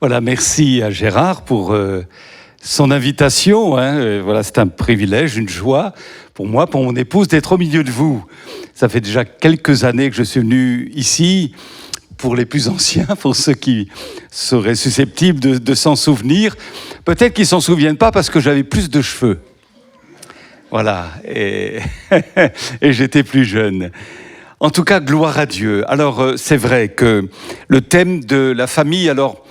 Voilà, merci à Gérard pour son invitation. Voilà, c'est un privilège, une joie pour moi, pour mon épouse, d'être au milieu de vous. Ça fait déjà quelques années que je suis venu ici. Pour les plus anciens, pour ceux qui seraient susceptibles de s'en souvenir, peut-être qu'ils ne s'en souviennent pas parce que j'avais plus de cheveux. Voilà, et j'étais plus jeune. En tout cas, gloire à Dieu. Alors, c'est vrai que le thème de la famille, alors,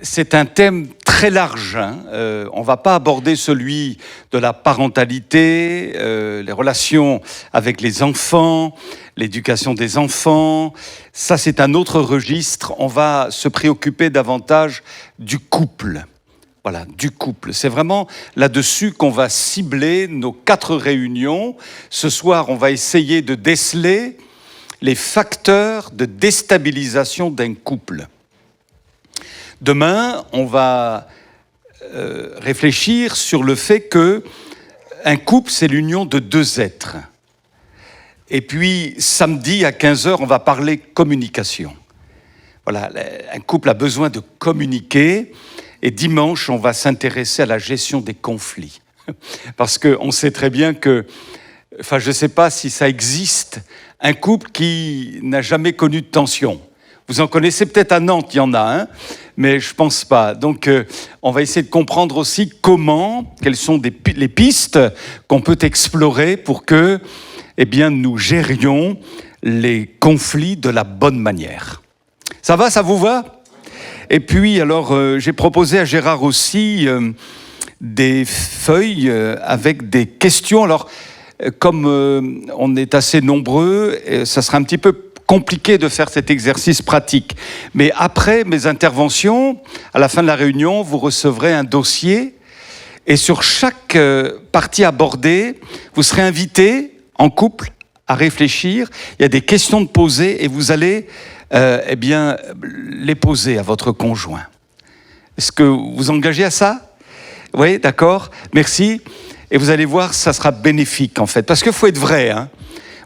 c'est un thème très large. On ne va pas aborder celui de la parentalité, les relations avec les enfants, l'éducation des enfants. Ça, c'est un autre registre. On va se préoccuper davantage du couple. Voilà, du couple. C'est vraiment là-dessus qu'on va cibler nos 4 réunions. Ce soir, on va essayer de déceler les facteurs de déstabilisation d'un couple. Demain, on va réfléchir sur le fait qu'un couple, c'est l'union de 2 êtres. Et puis, samedi à 15h, on va parler communication. Voilà, un couple a besoin de communiquer. Et dimanche, on va s'intéresser à la gestion des conflits. Parce qu'on sait très bien que, enfin, je ne sais pas si ça existe, un couple qui n'a jamais connu de tension. Vous en connaissez peut-être à Nantes, il y en a un, mais je ne pense pas. Donc, on va essayer de comprendre aussi quelles sont les pistes qu'on peut explorer pour que, eh bien, nous gérions les conflits de la bonne manière. Ça va, ça vous va ? Et puis, alors, j'ai proposé à Gérard aussi des feuilles avec des questions. Alors, comme on est assez nombreux, ça sera un petit peu compliqué de faire cet exercice pratique. Mais après mes interventions, à la fin de la réunion, vous recevrez un dossier. Et sur chaque partie abordée, vous serez invité en couple à réfléchir. Il y a des questions de poser et vous allez eh bien, les poser à votre conjoint. Est-ce que vous vous engagez à ça ? Oui, d'accord, merci. Et vous allez voir, ça sera bénéfique en fait. Parce qu'il faut être vrai.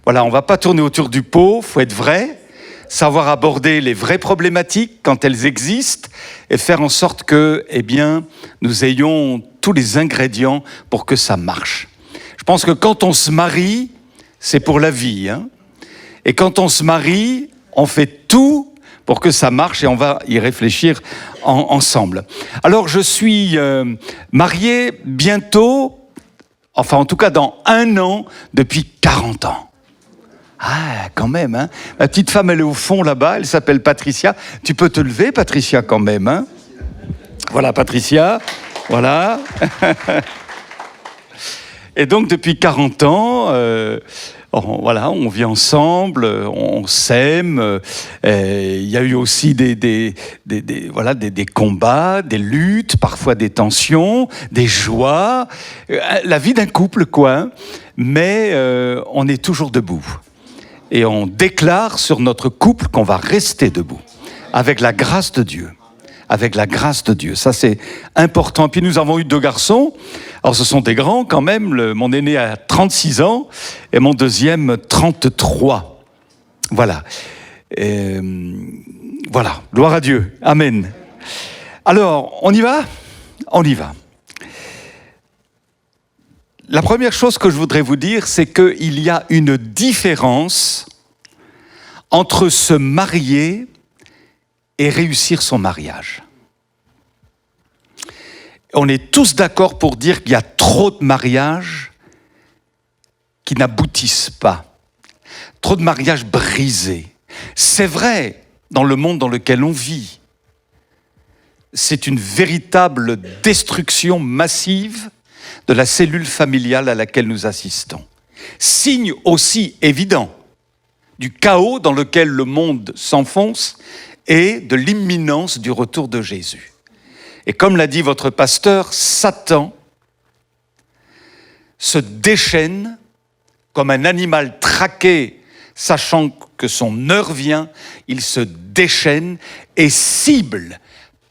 Voilà, on ne va pas tourner autour du pot, il faut être vrai, savoir aborder les vraies problématiques quand elles existent et faire en sorte que, eh bien, nous ayons tous les ingrédients pour que ça marche. Je pense que quand on se marie, c'est pour la vie. Et quand on se marie, on fait tout pour que ça marche et on va y réfléchir ensemble. Alors, je suis marié bientôt, enfin en tout cas dans 1 an, depuis 40 ans. Ah, quand même, Ma petite femme, elle est au fond là-bas, elle s'appelle Patricia. Tu peux te lever, Patricia, quand même, Voilà, Patricia, voilà. Et donc, depuis 40 ans... voilà, on vit ensemble, on s'aime. Il y a eu aussi des combats, des luttes, parfois des tensions, des joies. La vie d'un couple, quoi. Mais on est toujours debout. Et on déclare sur notre couple qu'on va rester debout, avec la grâce de Dieu. Avec la grâce de Dieu. Ça, c'est important. Puis nous avons eu 2 garçons. Alors, ce sont des grands quand même. Mon aîné a 36 ans et mon deuxième, 33. Voilà. Voilà. Gloire à Dieu. Amen. Alors, on y va ? On y va. La première chose que je voudrais vous dire, c'est qu'il y a une différence entre se marier et réussir son mariage. On est tous d'accord pour dire qu'il y a trop de mariages qui n'aboutissent pas. Trop de mariages brisés. C'est vrai dans le monde dans lequel on vit. C'est une véritable destruction massive de la cellule familiale à laquelle nous assistons. Signe aussi évident du chaos dans lequel le monde s'enfonce et de l'imminence du retour de Jésus. Et comme l'a dit votre pasteur, Satan se déchaîne comme un animal traqué, sachant que son heure vient, il se déchaîne et cible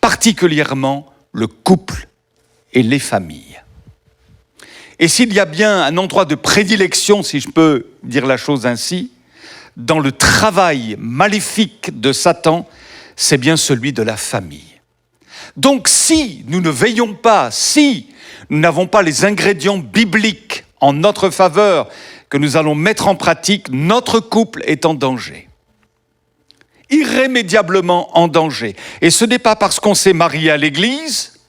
particulièrement le couple et les familles. Et s'il y a bien un endroit de prédilection, si je peux dire la chose ainsi, dans le travail maléfique de Satan, c'est bien celui de la famille. Donc si nous ne veillons pas, si nous n'avons pas les ingrédients bibliques en notre faveur que nous allons mettre en pratique, notre couple est en danger. Irrémédiablement en danger. Et ce n'est pas parce qu'on s'est marié à l'église,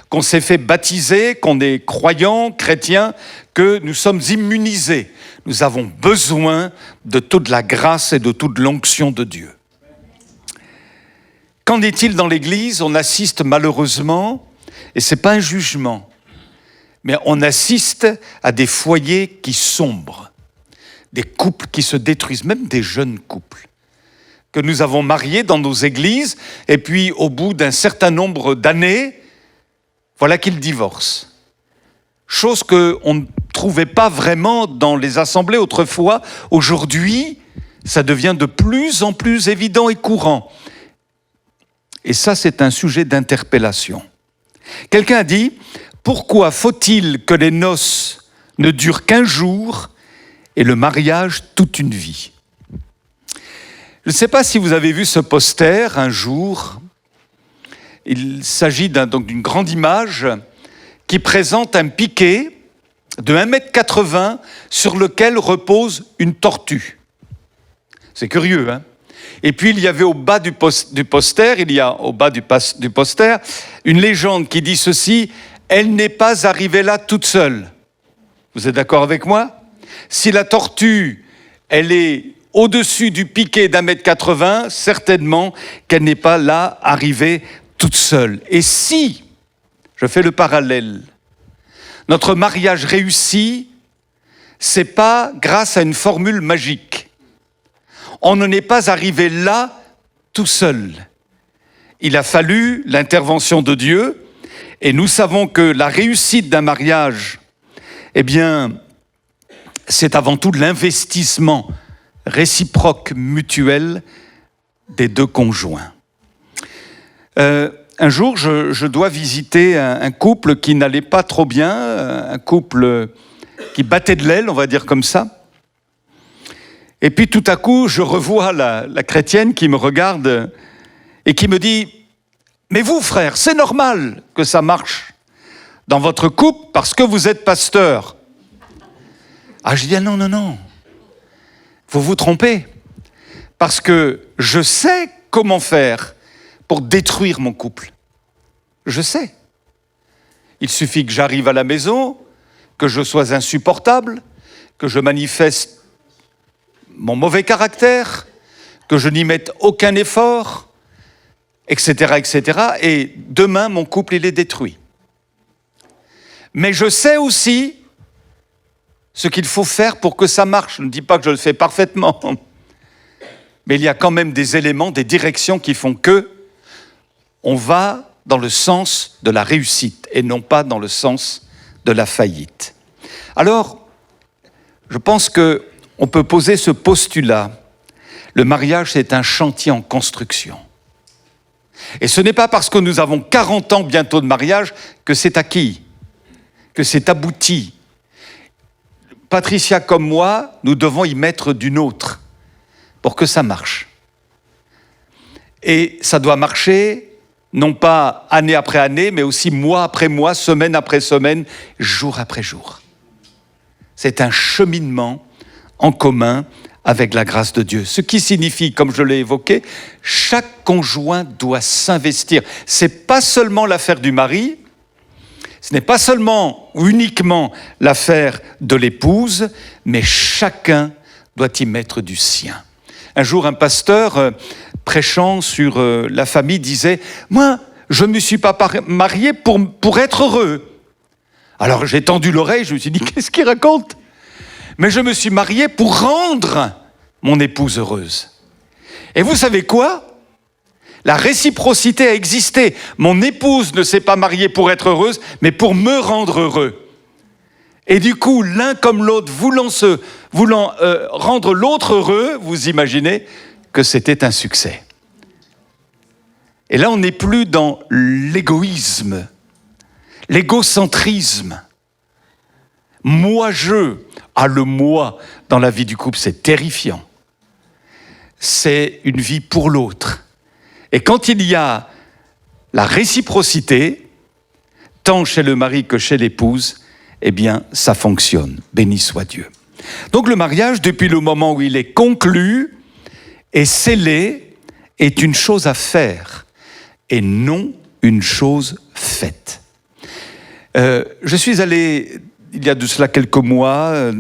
qu'on s'est fait baptiser, qu'on est croyant, chrétien, que nous sommes immunisés. Nous avons besoin de toute la grâce et de toute l'onction de Dieu. Qu'en est-il dans l'Église ? On assiste malheureusement, et ce n'est pas un jugement, mais on assiste à des foyers qui sombrent, des couples qui se détruisent, même des jeunes couples, que nous avons mariés dans nos églises, et puis au bout d'un certain nombre d'années, voilà qu'ils divorcent. Chose qu'on ne trouvait pas vraiment dans les assemblées autrefois. Aujourd'hui, ça devient de plus en plus évident et courant. Et ça, c'est un sujet d'interpellation. Quelqu'un a dit, pourquoi faut-il que les noces ne durent qu'un jour et le mariage toute une vie ? Je ne sais pas si vous avez vu ce poster un jour. Il s'agit d'une grande image qui présente un piquet de 1,80 m sur lequel repose une tortue. C'est curieux, hein ? Et puis il y avait au bas du poster, une légende qui dit ceci, « Elle n'est pas arrivée là toute seule ». Vous êtes d'accord avec moi ? Si la tortue, elle est au-dessus du piquet d'1,80 m, certainement qu'elle n'est pas là arrivée toute seule. Et si, je fais le parallèle, notre mariage réussi, c'est pas grâce à une formule magique. On n'en est pas arrivé là tout seul. Il a fallu l'intervention de Dieu, et nous savons que la réussite d'un mariage, eh bien, c'est avant tout l'investissement réciproque, mutuel des deux conjoints. Un jour, je dois visiter un couple qui n'allait pas trop bien, un couple qui battait de l'aile, on va dire comme ça. Et puis tout à coup, je revois la chrétienne qui me regarde et qui me dit « Mais vous, frère, c'est normal que ça marche dans votre couple parce que vous êtes pasteur. » Ah, je dis « Non, vous vous trompez. Parce que je sais comment faire pour détruire mon couple. Je sais. Il suffit que j'arrive à la maison, que je sois insupportable, que je manifeste mon mauvais caractère, que je n'y mette aucun effort, etc., etc. Et demain, mon couple, il est détruit. Mais je sais aussi ce qu'il faut faire pour que ça marche. Je ne dis pas que je le fais parfaitement, mais il y a quand même des éléments, des directions qui font que on va dans le sens de la réussite et non pas dans le sens de la faillite. Alors, je pense qu'on peut poser ce postulat. Le mariage, c'est un chantier en construction. Et ce n'est pas parce que nous avons 40 ans bientôt de mariage que c'est acquis, que c'est abouti. Patricia comme moi, nous devons y mettre du nôtre pour que ça marche. Et ça doit marcher, non pas année après année, mais aussi mois après mois, semaine après semaine, jour après jour. C'est un cheminement en commun avec la grâce de Dieu. Ce qui signifie, comme je l'ai évoqué, chaque conjoint doit s'investir. Ce n'est pas seulement l'affaire du mari, ce n'est pas seulement ou uniquement l'affaire de l'épouse, mais chacun doit y mettre du sien. Un jour, un pasteur prêchant sur la famille disait « Moi, je ne me suis pas marié pour être heureux. » Alors j'ai tendu l'oreille, je me suis dit « Qu'est-ce qu'il raconte ?» Mais je me suis marié pour rendre mon épouse heureuse. Et vous savez quoi ? La réciprocité a existé. Mon épouse ne s'est pas mariée pour être heureuse, mais pour me rendre heureux. Et du coup, l'un comme l'autre, voulant rendre l'autre heureux, vous imaginez que c'était un succès. Et là, on n'est plus dans l'égoïsme, l'égocentrisme. Moi-je. Ah, le moi dans la vie du couple, c'est terrifiant. C'est une vie pour l'autre. Et quand il y a la réciprocité, tant chez le mari que chez l'épouse, eh bien, ça fonctionne. Béni soit Dieu. Donc le mariage, depuis le moment où il est conclu et scellé, est une chose à faire et non une chose faite. Je suis allé, il y a de cela quelques mois,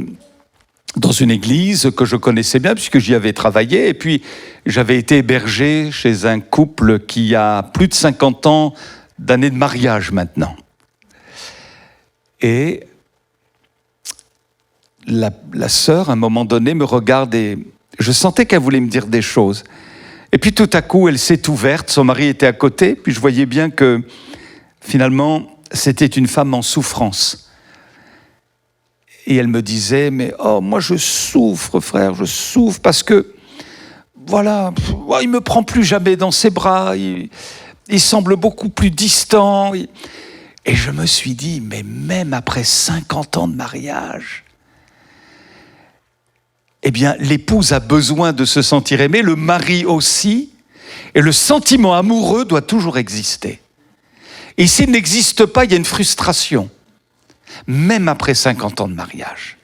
dans une église que je connaissais bien puisque j'y avais travaillé, et puis j'avais été hébergé chez un couple qui a plus de 50 ans d'années de mariage maintenant. Et la sœur, à un moment donné, me regarde et je sentais qu'elle voulait me dire des choses. Et puis tout à coup, elle s'est ouverte, son mari était à côté, puis je voyais bien que finalement, c'était une femme en souffrance. Et elle me disait, mais oh, moi je souffre, frère, je souffre parce que, voilà, il me prend plus jamais dans ses bras, il semble beaucoup plus distant. Et je me suis dit, mais même après 50 ans de mariage, eh bien, l'épouse a besoin de se sentir aimée, le mari aussi, et le sentiment amoureux doit toujours exister. Et s'il n'existe pas, il y a une frustration, même après 50 ans de mariage.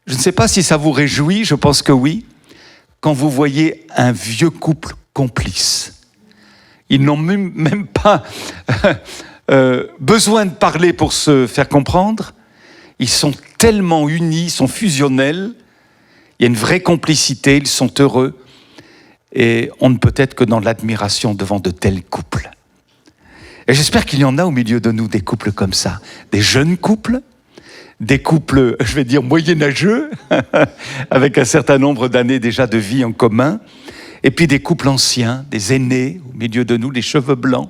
Je ne sais pas si ça vous réjouit, je pense que oui, quand vous voyez un vieux couple complice. Ils n'ont même pas besoin de parler pour se faire comprendre. Ils sont tellement unis, ils sont fusionnels. Il y a une vraie complicité, ils sont heureux. Et on ne peut être que dans l'admiration devant de tels couples. Et j'espère qu'il y en a au milieu de nous des couples comme ça. Des jeunes couples, des couples, je vais dire, moyenâgeux, avec un certain nombre d'années déjà de vie en commun. Et puis des couples anciens, des aînés au milieu de nous, les cheveux blancs,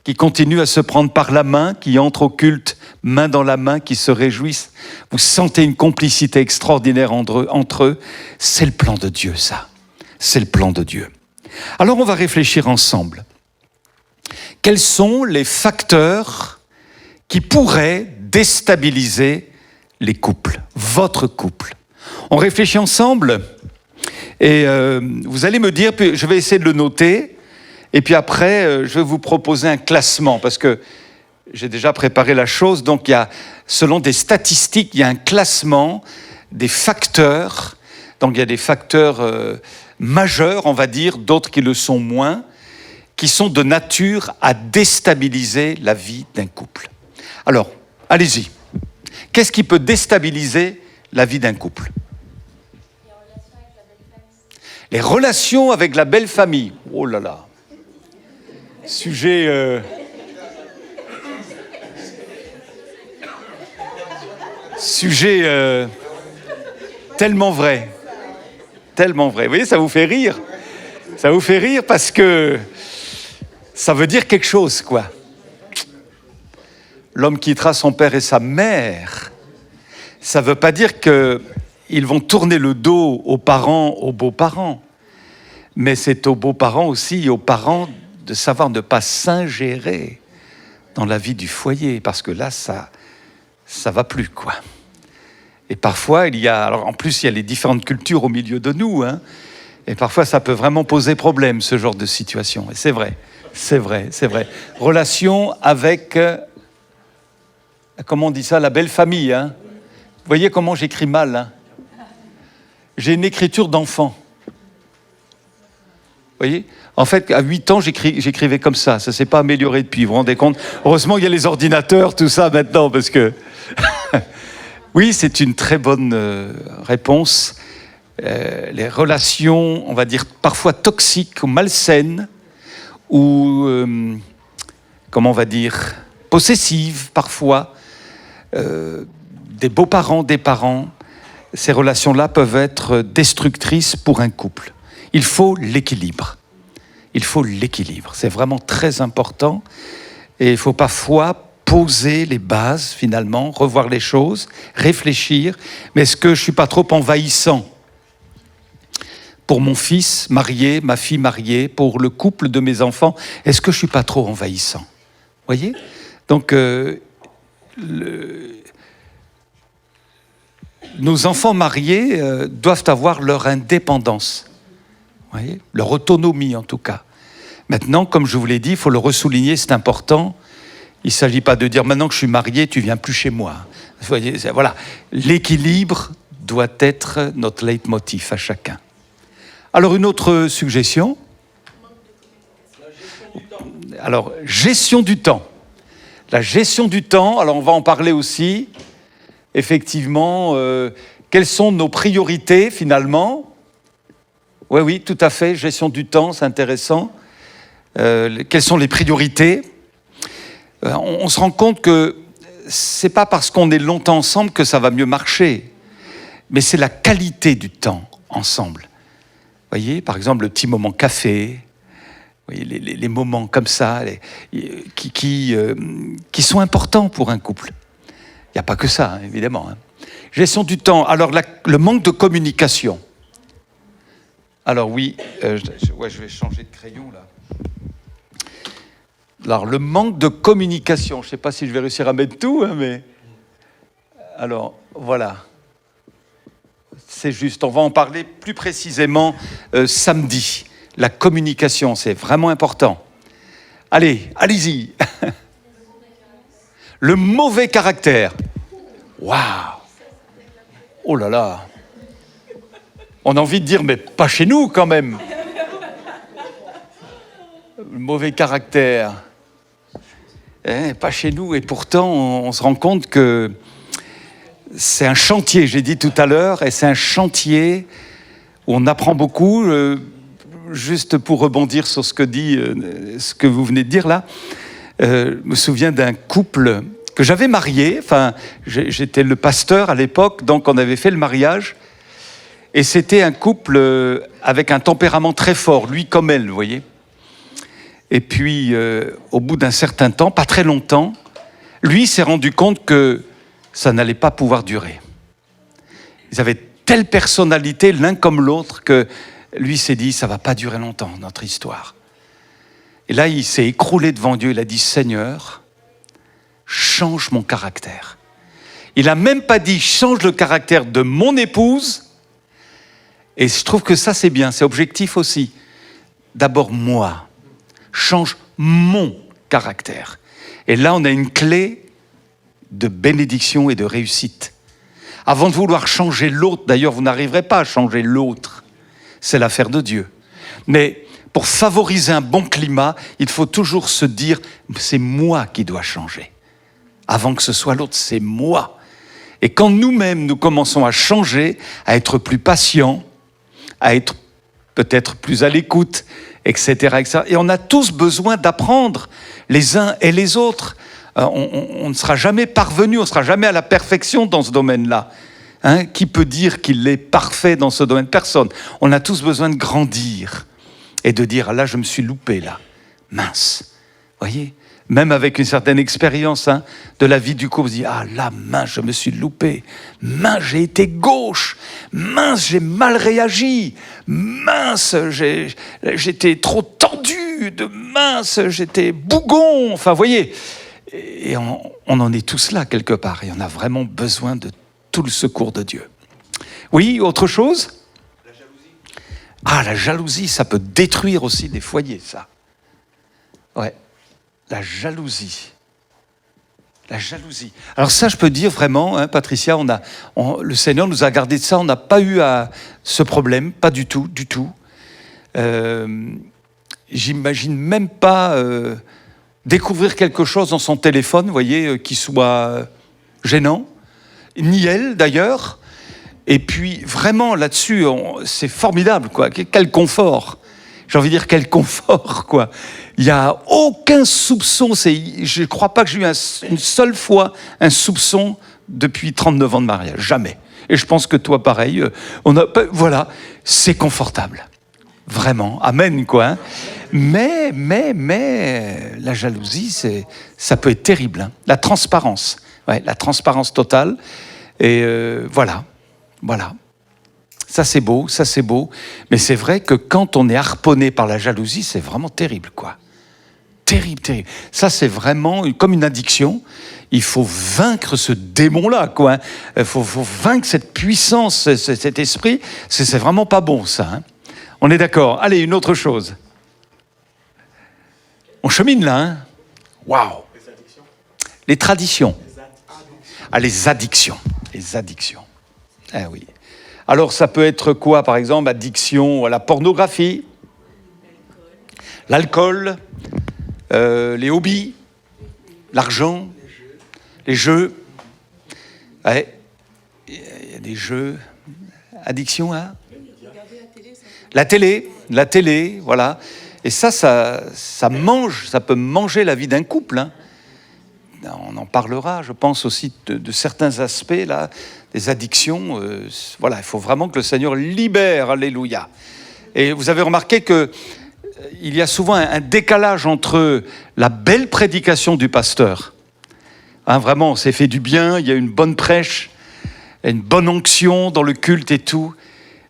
qui continuent à se prendre par la main, qui entrent au culte main dans la main, qui se réjouissent. Vous sentez une complicité extraordinaire entre eux. C'est le plan de Dieu, ça. C'est le plan de Dieu. Alors on va réfléchir ensemble. Quels sont les facteurs qui pourraient déstabiliser les couples, votre couple? On réfléchit ensemble et vous allez me dire, puis je vais essayer de le noter, et puis après, je vais vous proposer un classement, parce que j'ai déjà préparé la chose, donc il y a, selon des statistiques, il y a un classement des facteurs, donc il y a des facteurs majeurs, on va dire, d'autres qui le sont moins, qui sont de nature à déstabiliser la vie d'un couple. Alors, allez-y. Qu'est-ce qui peut déstabiliser la vie d'un couple? Les relations avec la belle famille. Oh là là. Sujet... Sujet tellement vrai. Tellement vrai. Vous voyez, ça vous fait rire. Ça vous fait rire parce que ça veut dire quelque chose, quoi. L'homme quittera son père et sa mère. Ça ne veut pas dire qu'ils vont tourner le dos aux parents, aux beaux-parents. Mais c'est aux beaux-parents aussi et aux parents de savoir ne pas s'ingérer dans la vie du foyer. Parce que là, ça va plus, quoi. Et parfois, il y a... Alors, en plus, il y a les différentes cultures au milieu de nous, hein. Et parfois, ça peut vraiment poser problème, ce genre de situation. Et c'est vrai, c'est vrai, c'est vrai. Relation avec... comment on dit ça? La belle famille, hein. Vous voyez comment j'écris mal, hein. J'ai une écriture d'enfant. Vous voyez? En fait, à 8 ans, j'écrivais comme ça. Ça ne s'est pas amélioré depuis, vous vous rendez compte? Heureusement, il y a les ordinateurs, tout ça, maintenant, parce que... Oui, c'est une très bonne réponse. Les relations, on va dire, parfois toxiques ou malsaines, ou, comment on va dire, possessives, parfois, des beaux-parents, des parents, ces relations-là peuvent être destructrices pour un couple. Il faut l'équilibre. Il faut l'équilibre. C'est vraiment très important. Et il faut parfois poser les bases, finalement, revoir les choses, réfléchir. Mais est-ce que je ne suis pas trop envahissant pour mon fils marié, ma fille mariée, pour le couple de mes enfants? Est-ce que je ne suis pas trop envahissant? Vous voyez? Donc, nos enfants mariés doivent avoir leur indépendance, vous voyez, leur autonomie en tout cas. Maintenant, comme je vous l'ai dit, il faut le ressouligner, c'est important. Il ne s'agit pas de dire maintenant que je suis marié, tu ne viens plus chez moi. Vous voyez, voilà. L'équilibre doit être notre leitmotiv à chacun. Alors, une autre suggestion. Alors, gestion du temps. La gestion du temps, alors on va en parler aussi. Effectivement, quelles sont nos priorités finalement? Oui, tout à fait, gestion du temps, c'est intéressant. Quelles sont les priorités? On se rend compte que c'est pas parce qu'on est longtemps ensemble que ça va mieux marcher, mais c'est la qualité du temps ensemble. Vous voyez, par exemple, le petit moment café, vous voyez, les moments comme ça, qui sont importants pour un couple. Il n'y a pas que ça, hein, évidemment. Hein. Gestion du temps. Alors, le manque de communication. Alors oui, je vais changer de crayon, là. Alors, le manque de communication. Je ne sais pas si je vais réussir à mettre tout, hein, mais... Alors, voilà. C'est juste, on va en parler plus précisément samedi. La communication, c'est vraiment important. Allez, allez-y. Le mauvais caractère. Waouh! Oh là là! On a envie de dire, mais pas chez nous quand même. Le mauvais caractère. Pas chez nous. Et pourtant, on se rend compte que c'est un chantier, j'ai dit tout à l'heure, et c'est un chantier où on apprend beaucoup. Juste pour rebondir sur ce que vous venez de dire là, je me souviens d'un couple que j'avais marié. Enfin, j'étais le pasteur à l'époque, donc on avait fait le mariage. Et c'était un couple avec un tempérament très fort, lui comme elle, vous voyez. Et puis, au bout d'un certain temps, pas très longtemps, lui s'est rendu compte que ça n'allait pas pouvoir durer. Ils avaient telle personnalité l'un comme l'autre que lui s'est dit, ça ne va pas durer longtemps, notre histoire. Et là, il s'est écroulé devant Dieu, il a dit, Seigneur, change mon caractère. Il n'a même pas dit, change le caractère de mon épouse. Et je trouve que ça, c'est bien, c'est objectif aussi. D'abord, moi, change mon caractère. Et là, on a une clé de bénédiction et de réussite. Avant de vouloir changer l'autre, d'ailleurs, vous n'arriverez pas à changer l'autre. C'est l'affaire de Dieu. Mais pour favoriser un bon climat, il faut toujours se dire, c'est moi qui dois changer. Avant que ce soit l'autre, c'est moi. Et quand nous-mêmes, nous commençons à changer, à être plus patients, à être peut-être plus à l'écoute, etc., etc. Et on a tous besoin d'apprendre les uns et les autres. On ne sera jamais parvenu, on ne sera jamais à la perfection dans ce domaine-là. Hein, qui peut dire qu'il est parfait dans ce domaine? Personne. On a tous besoin de grandir et de dire, ah là, je me suis loupé, là. Mince. Voyez? Même avec une certaine expérience de la vie du couple, on se dit, ah là, mince, je me suis loupé. Mince, j'ai été gauche. Mince, j'ai mal réagi. Mince, j'étais trop tendu. Mince, j'étais bougon. Enfin, voyez. Et on en est tous là, quelque part. Et on a vraiment besoin de tout le secours de Dieu. Oui, autre chose? La jalousie. Ah, la jalousie, ça peut détruire aussi des foyers, ça. Ouais. La jalousie. La jalousie. Alors ça, je peux dire vraiment, Patricia, le Seigneur nous a gardé de ça, on n'a pas eu ce problème, pas du tout, du tout. J'imagine même pas découvrir quelque chose dans son téléphone, vous voyez, qui soit gênant, ni elle d'ailleurs. Et puis vraiment là-dessus, c'est formidable, quoi. Quel confort. J'ai envie de dire quel confort, quoi. Il n'y a aucun soupçon. Je ne crois pas que j'ai eu une seule fois un soupçon depuis 39 ans de mariage. Jamais. Et je pense que toi, pareil. Voilà, c'est confortable. Vraiment. Amen, quoi. Hein. Mais, la jalousie, ça peut être terrible. Hein. La transparence. Ouais, la transparence totale. Et voilà. Ça c'est beau. Mais c'est vrai que quand on est harponné par la jalousie, c'est vraiment terrible, quoi. Terrible. Ça, c'est vraiment comme une addiction. Il faut vaincre ce démon-là, quoi. Il faut vaincre cette puissance, cet esprit. C'est vraiment pas bon, ça. Hein. On est d'accord. Allez, une autre chose. On chemine là, hein? Waouh! Les traditions. Ah, les addictions. Les addictions. Eh oui. Alors, ça peut être quoi, par exemple? Addiction à la pornographie, l'alcool, les hobbies, l'argent, les jeux. Ouais. Il y a des jeux. Addiction à la télé, voilà. Et ça mange, ça peut manger la vie d'un couple, hein. On en parlera, je pense aussi de certains aspects là, des addictions. Voilà, il faut vraiment que le Seigneur libère, alléluia. Et vous avez remarqué que il y a souvent un décalage entre la belle prédication du pasteur, hein, vraiment, on s'est fait du bien, il y a une bonne prêche, une bonne onction dans le culte et tout,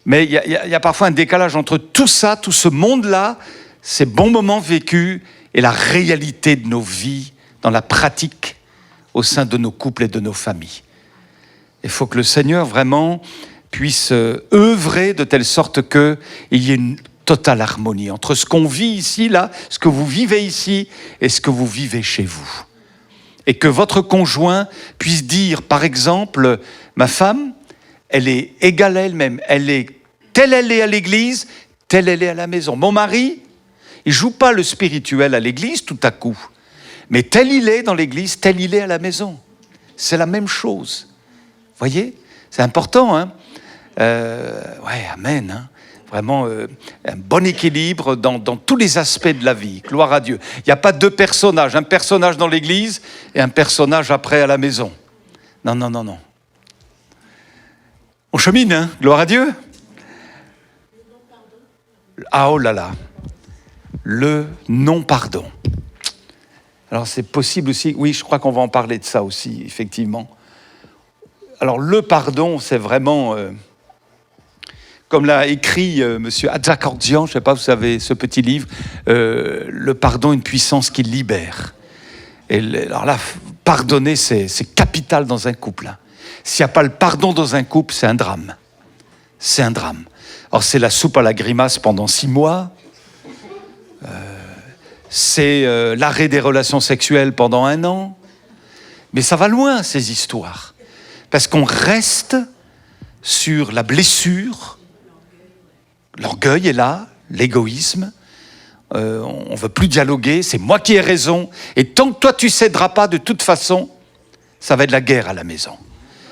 mais il y a parfois un décalage entre tout ça, tout ce monde-là, ces bons moments vécus et la réalité de nos vies dans la pratique au sein de nos couples et de nos familles. Il faut que le Seigneur vraiment puisse œuvrer de telle sorte qu'il y ait une totale harmonie entre ce qu'on vit ici, là, ce que vous vivez ici et ce que vous vivez chez vous. Et que votre conjoint puisse dire, par exemple, ma femme, elle est égale à elle-même, telle elle est à l'église, telle elle est à la maison. Mon mari, il ne joue pas le spirituel à l'église tout à coup. Mais tel il est dans l'église, tel il est à la maison. C'est la même chose. Vous voyez? C'est important, hein? Ouais, amen, hein? Vraiment un bon équilibre dans tous les aspects de la vie. Gloire à Dieu. Il n'y a pas deux personnages. Un personnage dans l'église et un personnage après à la maison. Non, non, non, non. On chemine, hein? Gloire à Dieu. Ah, oh là là. Le non-pardon. Alors c'est possible aussi, oui, je crois qu'on va en parler de ça aussi, effectivement. Alors le pardon, c'est vraiment, comme l'a écrit monsieur Adzakordzian, je ne sais pas, vous savez, ce petit livre, le pardon, une puissance qui libère. Et alors là, pardonner, c'est capital dans un couple. Hein. S'il n'y a pas le pardon dans un couple, c'est un drame. C'est un drame. Alors c'est la soupe à la grimace pendant 6 mois. C'est l'arrêt des relations sexuelles pendant 1 an. Mais ça va loin, ces histoires. Parce qu'on reste sur la blessure. L'orgueil est là, l'égoïsme. On ne veut plus dialoguer, c'est moi qui ai raison. Et tant que toi, tu ne céderas pas, de toute façon, ça va être la guerre à la maison.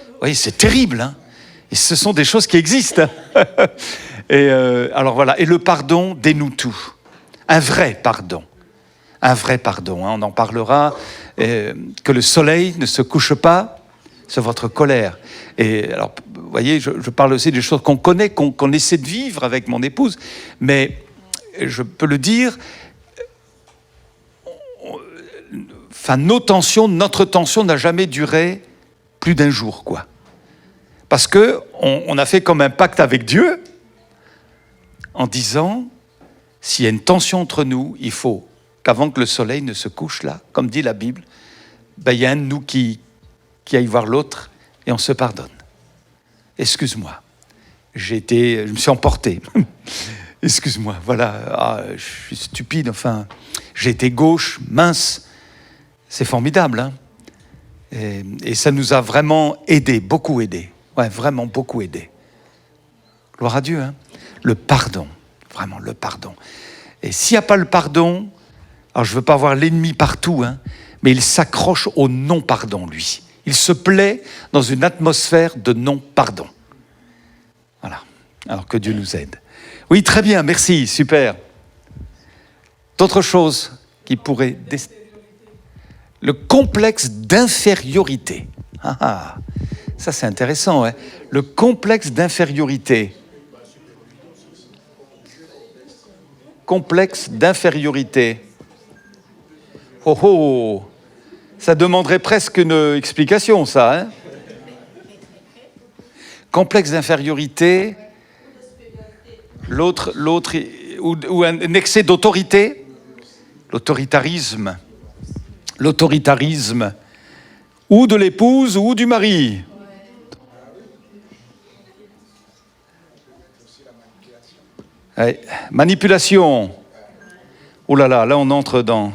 Vous voyez, c'est terrible, hein. Et ce sont des choses qui existent. Et alors voilà, et le pardon dénoue tout. Un vrai pardon. Un vrai pardon, hein. On en parlera, que le soleil ne se couche pas sur votre colère. Et alors, vous voyez, je parle aussi des choses qu'on connaît, qu'on essaie de vivre avec mon épouse, mais je peux le dire, enfin, notre tension n'a jamais duré plus d'1 jour, quoi. Parce qu'on a fait comme un pacte avec Dieu, en disant, s'il y a une tension entre nous, il faut qu'avant que le soleil ne se couche là, comme dit la Bible, ben, il y a un de nous qui aille voir l'autre et on se pardonne. Excuse-moi, je me suis emporté. Excuse-moi, voilà, je suis stupide, enfin, j'ai été gauche, mince. C'est formidable, hein. Et ça nous a vraiment aidé, beaucoup aidé. Ouais, vraiment beaucoup aidé. Gloire à Dieu, hein. Le pardon, vraiment le pardon. Et s'il n'y a pas le pardon, alors je ne veux pas voir l'ennemi partout, hein, mais il s'accroche au non-pardon, lui. Il se plaît dans une atmosphère de non-pardon. Voilà. Alors que Dieu nous aide. Oui, très bien, merci, super. D'autres choses qui pourraient... Le complexe d'infériorité. Ah, ça c'est intéressant, hein. Le complexe d'infériorité. Complexe d'infériorité. Oh oh, ça demanderait presque une explication, ça, hein. Complexe d'infériorité, l'autre ou un excès d'autorité, l'autoritarisme, ou de l'épouse ou du mari. Ouais. Manipulation. Oh là là, là on entre dans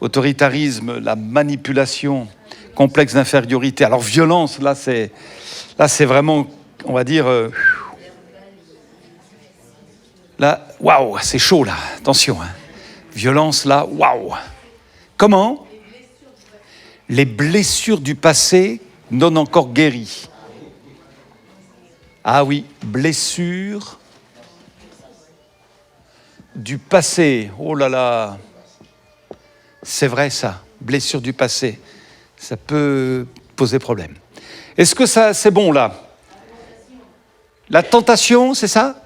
autoritarisme, la manipulation, complexe d'infériorité. Alors violence, là c'est vraiment, on va dire, là, waouh, c'est chaud là, attention. Hein. Violence, là, waouh. Comment? Les blessures du passé non encore guéries. Ah oui, blessures du passé. Oh là là, c'est vrai ça, blessures du passé. Ça peut poser problème. Est-ce que ça, c'est bon là? La tentation, c'est ça?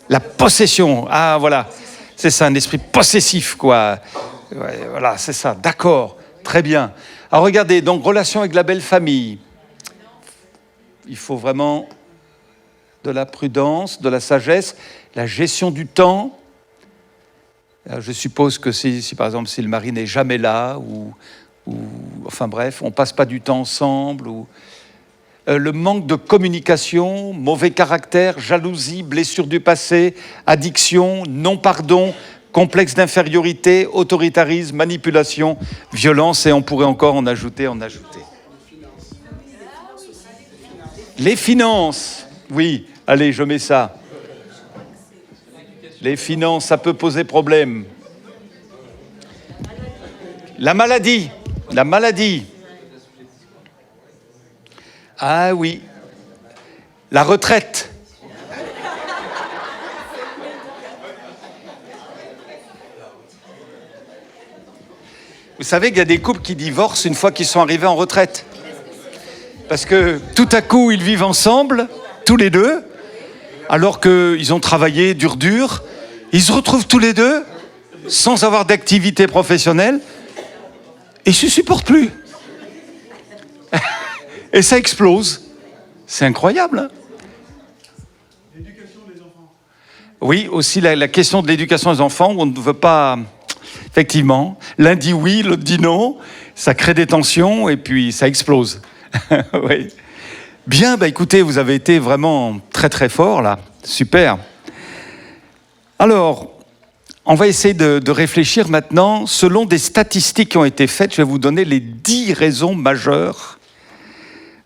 La possession. Ah voilà, c'est ça, un esprit possessif quoi. Ouais, voilà, c'est ça, d'accord, très bien. Alors regardez, donc relation avec la belle famille. Il faut vraiment de la prudence, de la sagesse, la gestion du temps. Je suppose que si par exemple, si le mari n'est jamais là, ou enfin bref, on ne passe pas du temps ensemble, ou le manque de communication, mauvais caractère, jalousie, blessure du passé, addiction, non-pardon, complexe d'infériorité, autoritarisme, manipulation, violence, et on pourrait encore en ajouter. Les finances, oui, allez, je mets ça. Les finances, ça peut poser problème. La maladie. Ah oui. La retraite. Vous savez qu'il y a des couples qui divorcent une fois qu'ils sont arrivés en retraite. Parce que tout à coup, ils vivent ensemble, tous les deux, alors qu'ils ont travaillé dur. Ils se retrouvent tous les deux, sans avoir d'activité professionnelle, et ils ne se supportent plus. Et ça explose. C'est incroyable. Hein. L'éducation des enfants. Oui, aussi la question de l'éducation des enfants, où on ne veut pas... Effectivement, l'un dit oui, l'autre dit non, ça crée des tensions, et puis ça explose. Oui. Bien, bah écoutez, vous avez été vraiment très très fort là, super. Alors, on va essayer de réfléchir maintenant, selon des statistiques qui ont été faites, je vais vous donner les 10 raisons majeures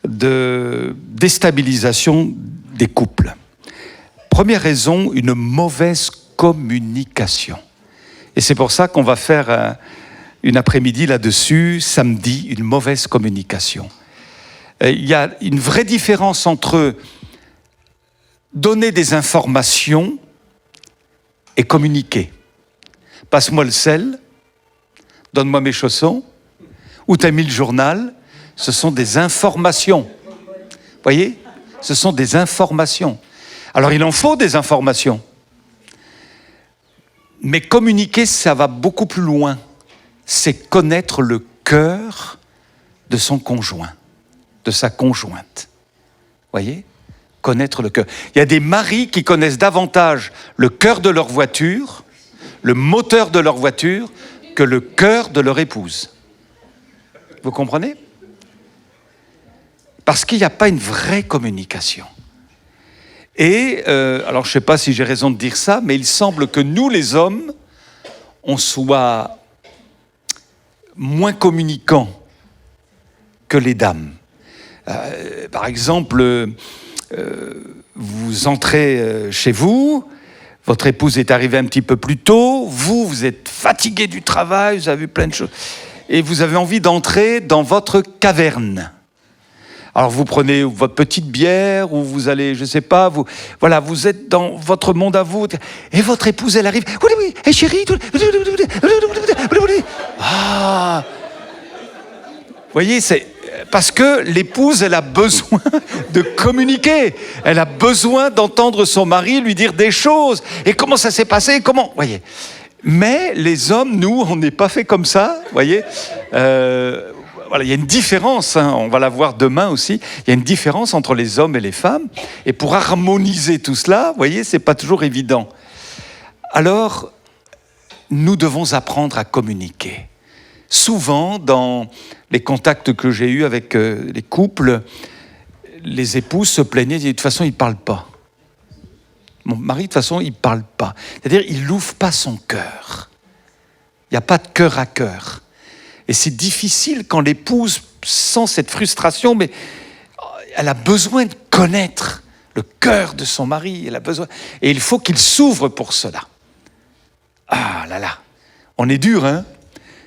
de déstabilisation des couples. Première raison, une mauvaise communication. Et c'est pour ça qu'on va faire une après-midi là-dessus, samedi, une mauvaise communication. Il y a une vraie différence entre donner des informations et communiquer. Passe-moi le sel, donne-moi mes chaussons, où t'as mis le journal, ce sont des informations. Vous voyez? Ce sont des informations. Alors il en faut des informations. Mais communiquer, ça va beaucoup plus loin. C'est connaître le cœur de son conjoint, de sa conjointe. Vous voyez? Connaître le cœur. Il y a des maris qui connaissent davantage le cœur de leur voiture, le moteur de leur voiture, que le cœur de leur épouse. Vous comprenez? Parce qu'il n'y a pas une vraie communication. Et, alors je ne sais pas si j'ai raison de dire ça, mais il semble que nous, les hommes, on soit moins communicants que les dames. Par exemple, vous entrez chez vous, votre épouse est arrivée un petit peu plus tôt, vous êtes fatigué du travail, vous avez vu plein de choses, et vous avez envie d'entrer dans votre caverne. Alors vous prenez votre petite bière, ou vous allez, je ne sais pas, vous êtes dans votre monde à vous, et votre épouse, elle arrive, oui, hey chérie, ah, vous voyez, c'est parce que l'épouse, elle a besoin de communiquer, elle a besoin d'entendre son mari lui dire des choses, et comment ça s'est passé, comment, vous voyez. Mais les hommes, nous, on n'est pas fait comme ça, vous voyez. Voilà, il y a une différence, hein, on va la voir demain aussi, il y a une différence entre les hommes et les femmes, et pour harmoniser tout cela, vous voyez, c'est pas toujours évident. Alors, nous devons apprendre à communiquer. Souvent, dans les contacts que j'ai eus avec les couples, les épouses se plaignaient, de toute façon, ils ne parlent pas. Mon mari, de toute façon, il ne parle pas. C'est-à-dire, il n'ouvre pas son cœur. Il n'y a pas de cœur à cœur. Et c'est difficile quand l'épouse sent cette frustration, mais elle a besoin de connaître le cœur de son mari. Elle a besoin, et il faut qu'il s'ouvre pour cela. Ah là là, on est dur, hein?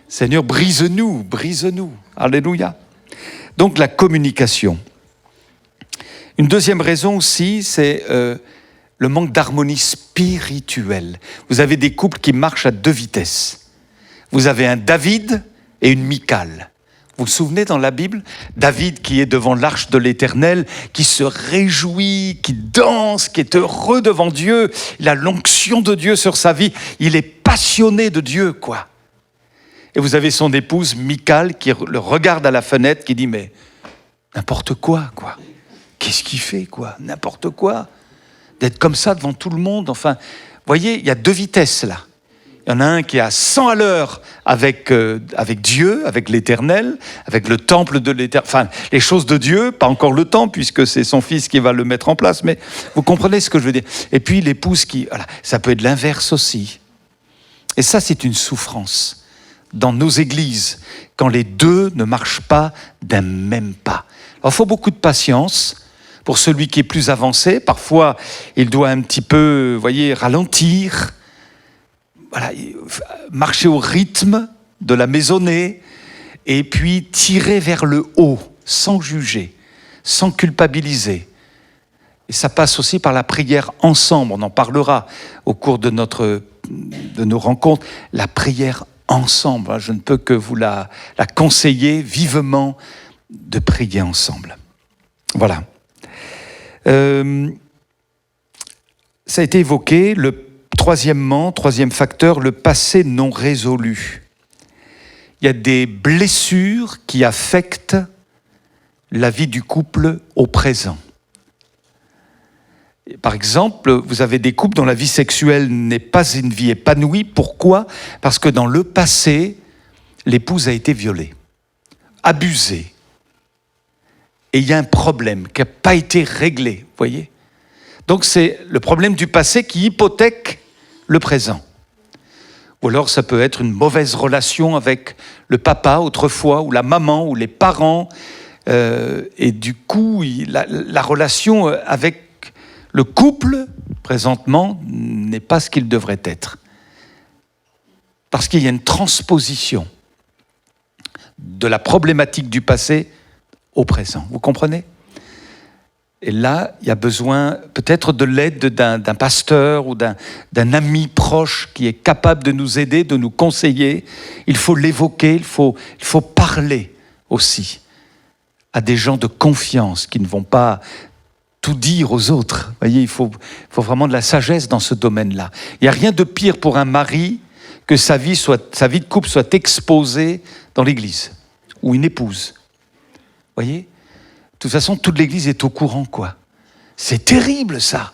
Seigneur, brise-nous, brise-nous. Alléluia. Donc la communication. Une deuxième raison aussi, c'est le manque d'harmonie spirituelle. Vous avez des couples qui marchent à deux vitesses. Vous avez un David et une Michal. Vous vous souvenez dans la Bible, David qui est devant l'arche de l'Éternel, qui se réjouit, qui danse, qui est heureux devant Dieu. Il a l'onction de Dieu sur sa vie. Il est passionné de Dieu, quoi. Et vous avez son épouse Michal qui le regarde à la fenêtre, qui dit « Mais n'importe quoi, quoi. Qu'est-ce qu'il fait, quoi? N'importe quoi. D'être comme ça devant tout le monde. » Enfin, vous voyez, il y a deux vitesses là. Il y en a un qui est à 100 à l'heure avec Dieu, avec l'Éternel, avec le temple de l'Éternel, enfin, les choses de Dieu, pas encore le temps, puisque c'est son fils qui va le mettre en place, mais vous comprenez ce que je veux dire. Et puis l'épouse qui, voilà, ça peut être l'inverse aussi. Et ça, c'est une souffrance dans nos églises, quand les deux ne marchent pas d'un même pas. Alors, il faut beaucoup de patience pour celui qui est plus avancé. Parfois, il doit un petit peu, vous voyez, ralentir, voilà, marcher au rythme de la maisonnée et puis tirer vers le haut, sans juger, sans culpabiliser. Et ça passe aussi par la prière ensemble. On en parlera au cours de nos rencontres. La prière ensemble. Je ne peux que vous la conseiller vivement de prier ensemble. Voilà. Ça a été évoqué, troisième facteur, le passé non résolu. Il y a des blessures qui affectent la vie du couple au présent. Par exemple, vous avez des couples dont la vie sexuelle n'est pas une vie épanouie. Pourquoi ? Parce que dans le passé, l'épouse a été violée, abusée. Et il y a un problème qui n'a pas été réglé, vous voyez ? Donc c'est le problème du passé qui hypothèque le présent. Ou alors ça peut être une mauvaise relation avec le papa autrefois, ou la maman, ou les parents. Et du coup, la relation avec le couple, présentement, n'est pas ce qu'il devrait être. Parce qu'il y a une transposition de la problématique du passé au présent. Vous comprenez ? Et là, il y a besoin peut-être de l'aide d'un pasteur ou d'un ami proche qui est capable de nous aider, de nous conseiller. Il faut l'évoquer, il faut parler aussi à des gens de confiance qui ne vont pas tout dire aux autres. Vous voyez, il faut vraiment de la sagesse dans ce domaine-là. Il n'y a rien de pire pour un mari que sa vie de couple soit exposée dans l'église, ou une épouse. Vous voyez ? De toute façon, toute l'église est au courant, quoi. C'est terrible, ça.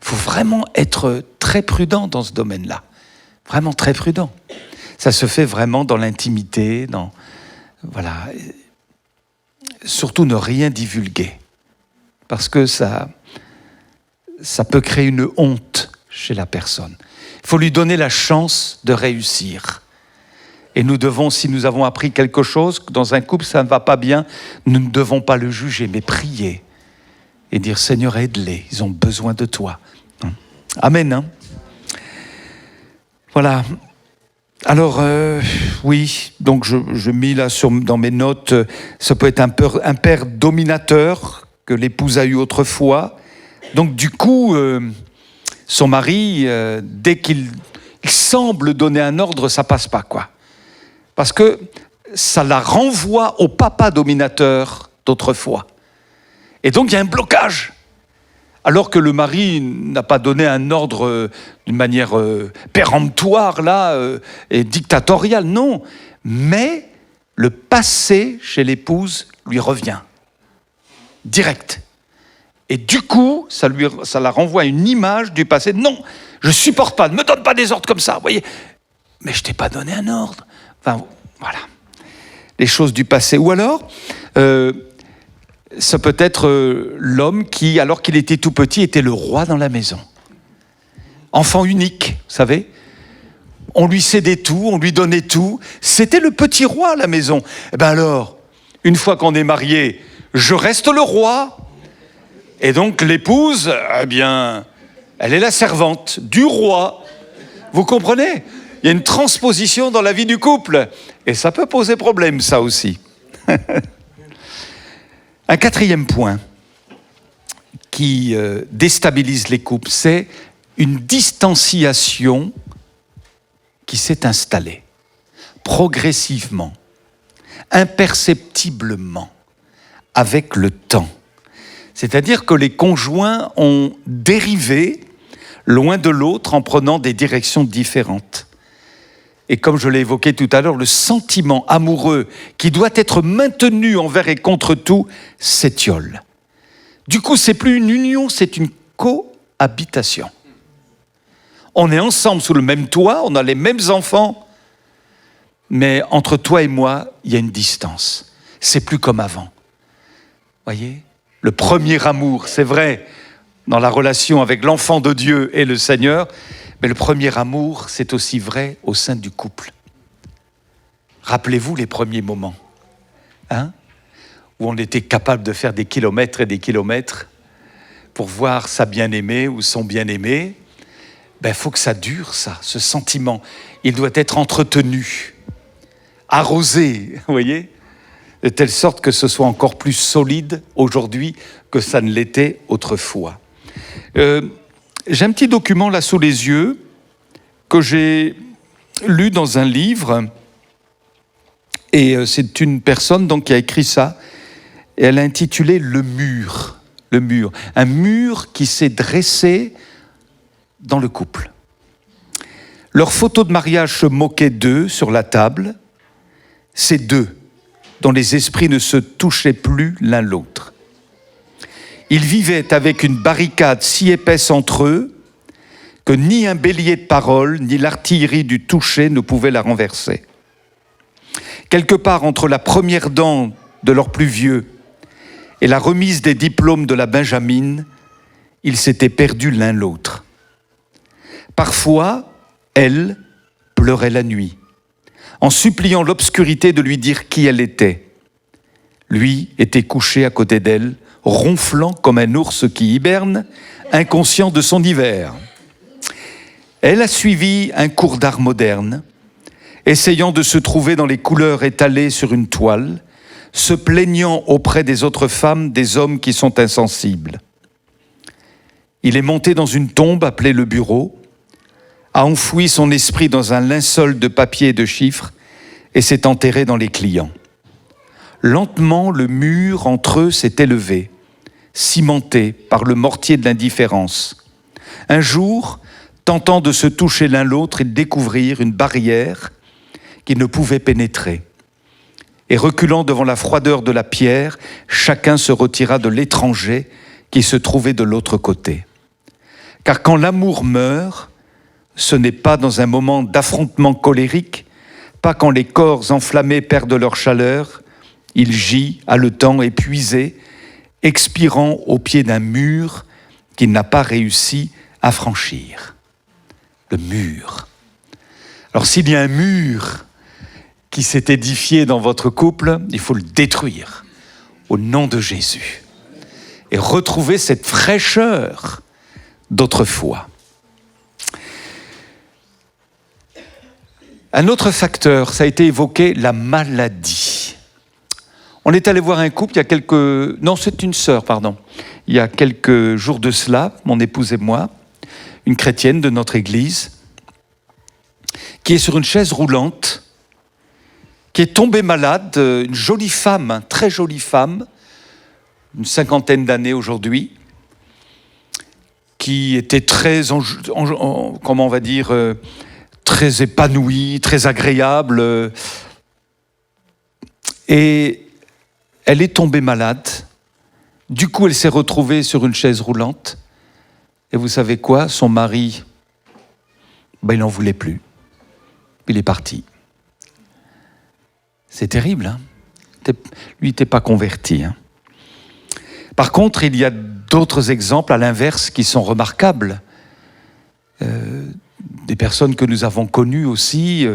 Il faut vraiment être très prudent dans ce domaine-là. Vraiment très prudent. Ça se fait vraiment dans l'intimité, voilà. Surtout ne rien divulguer. Parce que ça peut créer une honte chez la personne. Il faut lui donner la chance de réussir. Et nous devons, si nous avons appris quelque chose, dans un couple ça ne va pas bien, nous ne devons pas le juger, mais prier. Et dire, Seigneur, aide-les, ils ont besoin de toi. Amen. Hein? Voilà. Alors, oui, donc je mis là dans mes notes, ça peut être un père dominateur, que l'épouse a eu autrefois. Donc du coup, son mari, dès qu'il semble donner un ordre, ça passe pas, quoi. Parce que ça la renvoie au papa dominateur d'autrefois. Et donc il y a un blocage. Alors que le mari n'a pas donné un ordre d'une manière péremptoire, là, et dictatoriale, non. Mais le passé chez l'épouse lui revient. Direct. Et du coup, ça la renvoie à une image du passé. Non, je ne supporte pas, ne me donne pas des ordres comme ça, vous voyez. Mais je ne t'ai pas donné un ordre. Enfin, voilà. Les choses du passé. Ou alors, ça peut être l'homme qui, alors qu'il était tout petit, était le roi dans la maison. enfant unique, vous savez. On lui cédait tout, on lui donnait tout. C'était le petit roi à la maison. Eh bien alors, une fois qu'on est marié, je reste le roi. Et donc l'épouse, eh bien, elle est la servante du roi. Vous comprenez ? Il y a une transposition dans la vie du couple. Et ça peut poser problème, ça aussi. Un quatrième point qui déstabilise les couples, c'est une distanciation qui s'est installée progressivement, imperceptiblement, avec le temps. C'est-à-dire que les conjoints ont dérivé loin de l'autre en prenant des directions différentes. Et comme je l'ai évoqué tout à l'heure, le sentiment amoureux qui doit être maintenu envers et contre tout s'étiole. Du coup, c'est plus une union, c'est une cohabitation. On est ensemble sous le même toit, on a les mêmes enfants, mais entre toi et moi, il y a une distance. C'est plus comme avant. Voyez ? Le premier amour, c'est vrai, dans la relation avec l'enfant de Dieu et le Seigneur, mais le premier amour, c'est aussi vrai au sein du couple. Rappelez-vous les premiers moments, où on était capable de faire des kilomètres et des kilomètres pour voir sa bien-aimée ou son bien-aimé. Il faut que ça dure, ça, ce sentiment. Il doit être entretenu, arrosé, vous voyez ? De telle sorte que ce soit encore plus solide aujourd'hui que ça ne l'était autrefois. J'ai un petit document là sous les yeux que j'ai lu dans un livre, et c'est une personne donc qui a écrit ça, et elle a intitulé « Le mur ». Le mur. Un mur qui s'est dressé dans le couple. Leur photo de mariage se moquait d'eux sur la table, ces deux dont les esprits ne se touchaient plus l'un l'autre. Ils vivaient avec une barricade si épaisse entre eux que ni un bélier de parole, ni l'artillerie du toucher ne pouvaient la renverser. Quelque part entre la première dent de leur plus vieux et la remise des diplômes de la Benjamine, ils s'étaient perdus l'un l'autre. Parfois, elle pleurait la nuit, en suppliant l'obscurité de lui dire qui elle était. Lui était couché à côté d'elle, ronflant comme un ours qui hiberne, inconscient de son hiver. Elle a suivi un cours d'art moderne, essayant de se trouver dans les couleurs étalées sur une toile, se plaignant auprès des autres femmes des hommes qui sont insensibles. Il est monté dans une tombe appelée le bureau, a enfoui son esprit dans un linceul de papier et de chiffres et s'est enterré dans les clients. Lentement, le mur entre eux s'est élevé, cimenté par le mortier de l'indifférence. Un jour, tentant de se toucher l'un l'autre, ils découvrirent une barrière qu'ils ne pouvaient pénétrer. Et reculant devant la froideur de la pierre, chacun se retira de l'étranger qui se trouvait de l'autre côté. Car quand l'amour meurt, ce n'est pas dans un moment d'affrontement colérique, pas quand les corps enflammés perdent leur chaleur, il gît, haletant, épuisé, expirant au pied d'un mur qu'il n'a pas réussi à franchir. Le mur. Alors s'il y a un mur qui s'est édifié dans votre couple, il faut le détruire au nom de Jésus et retrouver cette fraîcheur d'autrefois. Un autre facteur, ça a été évoqué, la maladie. On est allé voir un couple il y a quelques... Non, c'est une sœur, pardon. Il y a quelques jours de cela, mon épouse et moi, une chrétienne de notre église, qui est sur une chaise roulante, qui est tombée malade, une jolie femme, une très jolie femme, une 50aine d'années aujourd'hui, qui était très, comment on va dire, très épanouie, très agréable. Et elle est tombée malade. Du coup, elle s'est retrouvée sur une chaise roulante. Et vous savez quoi ? Son mari, il n'en voulait plus. Il est parti. C'est terrible, hein ? Lui n'était pas converti. Hein ? Par contre, il y a d'autres exemples à l'inverse qui sont remarquables. des personnes que nous avons connues aussi,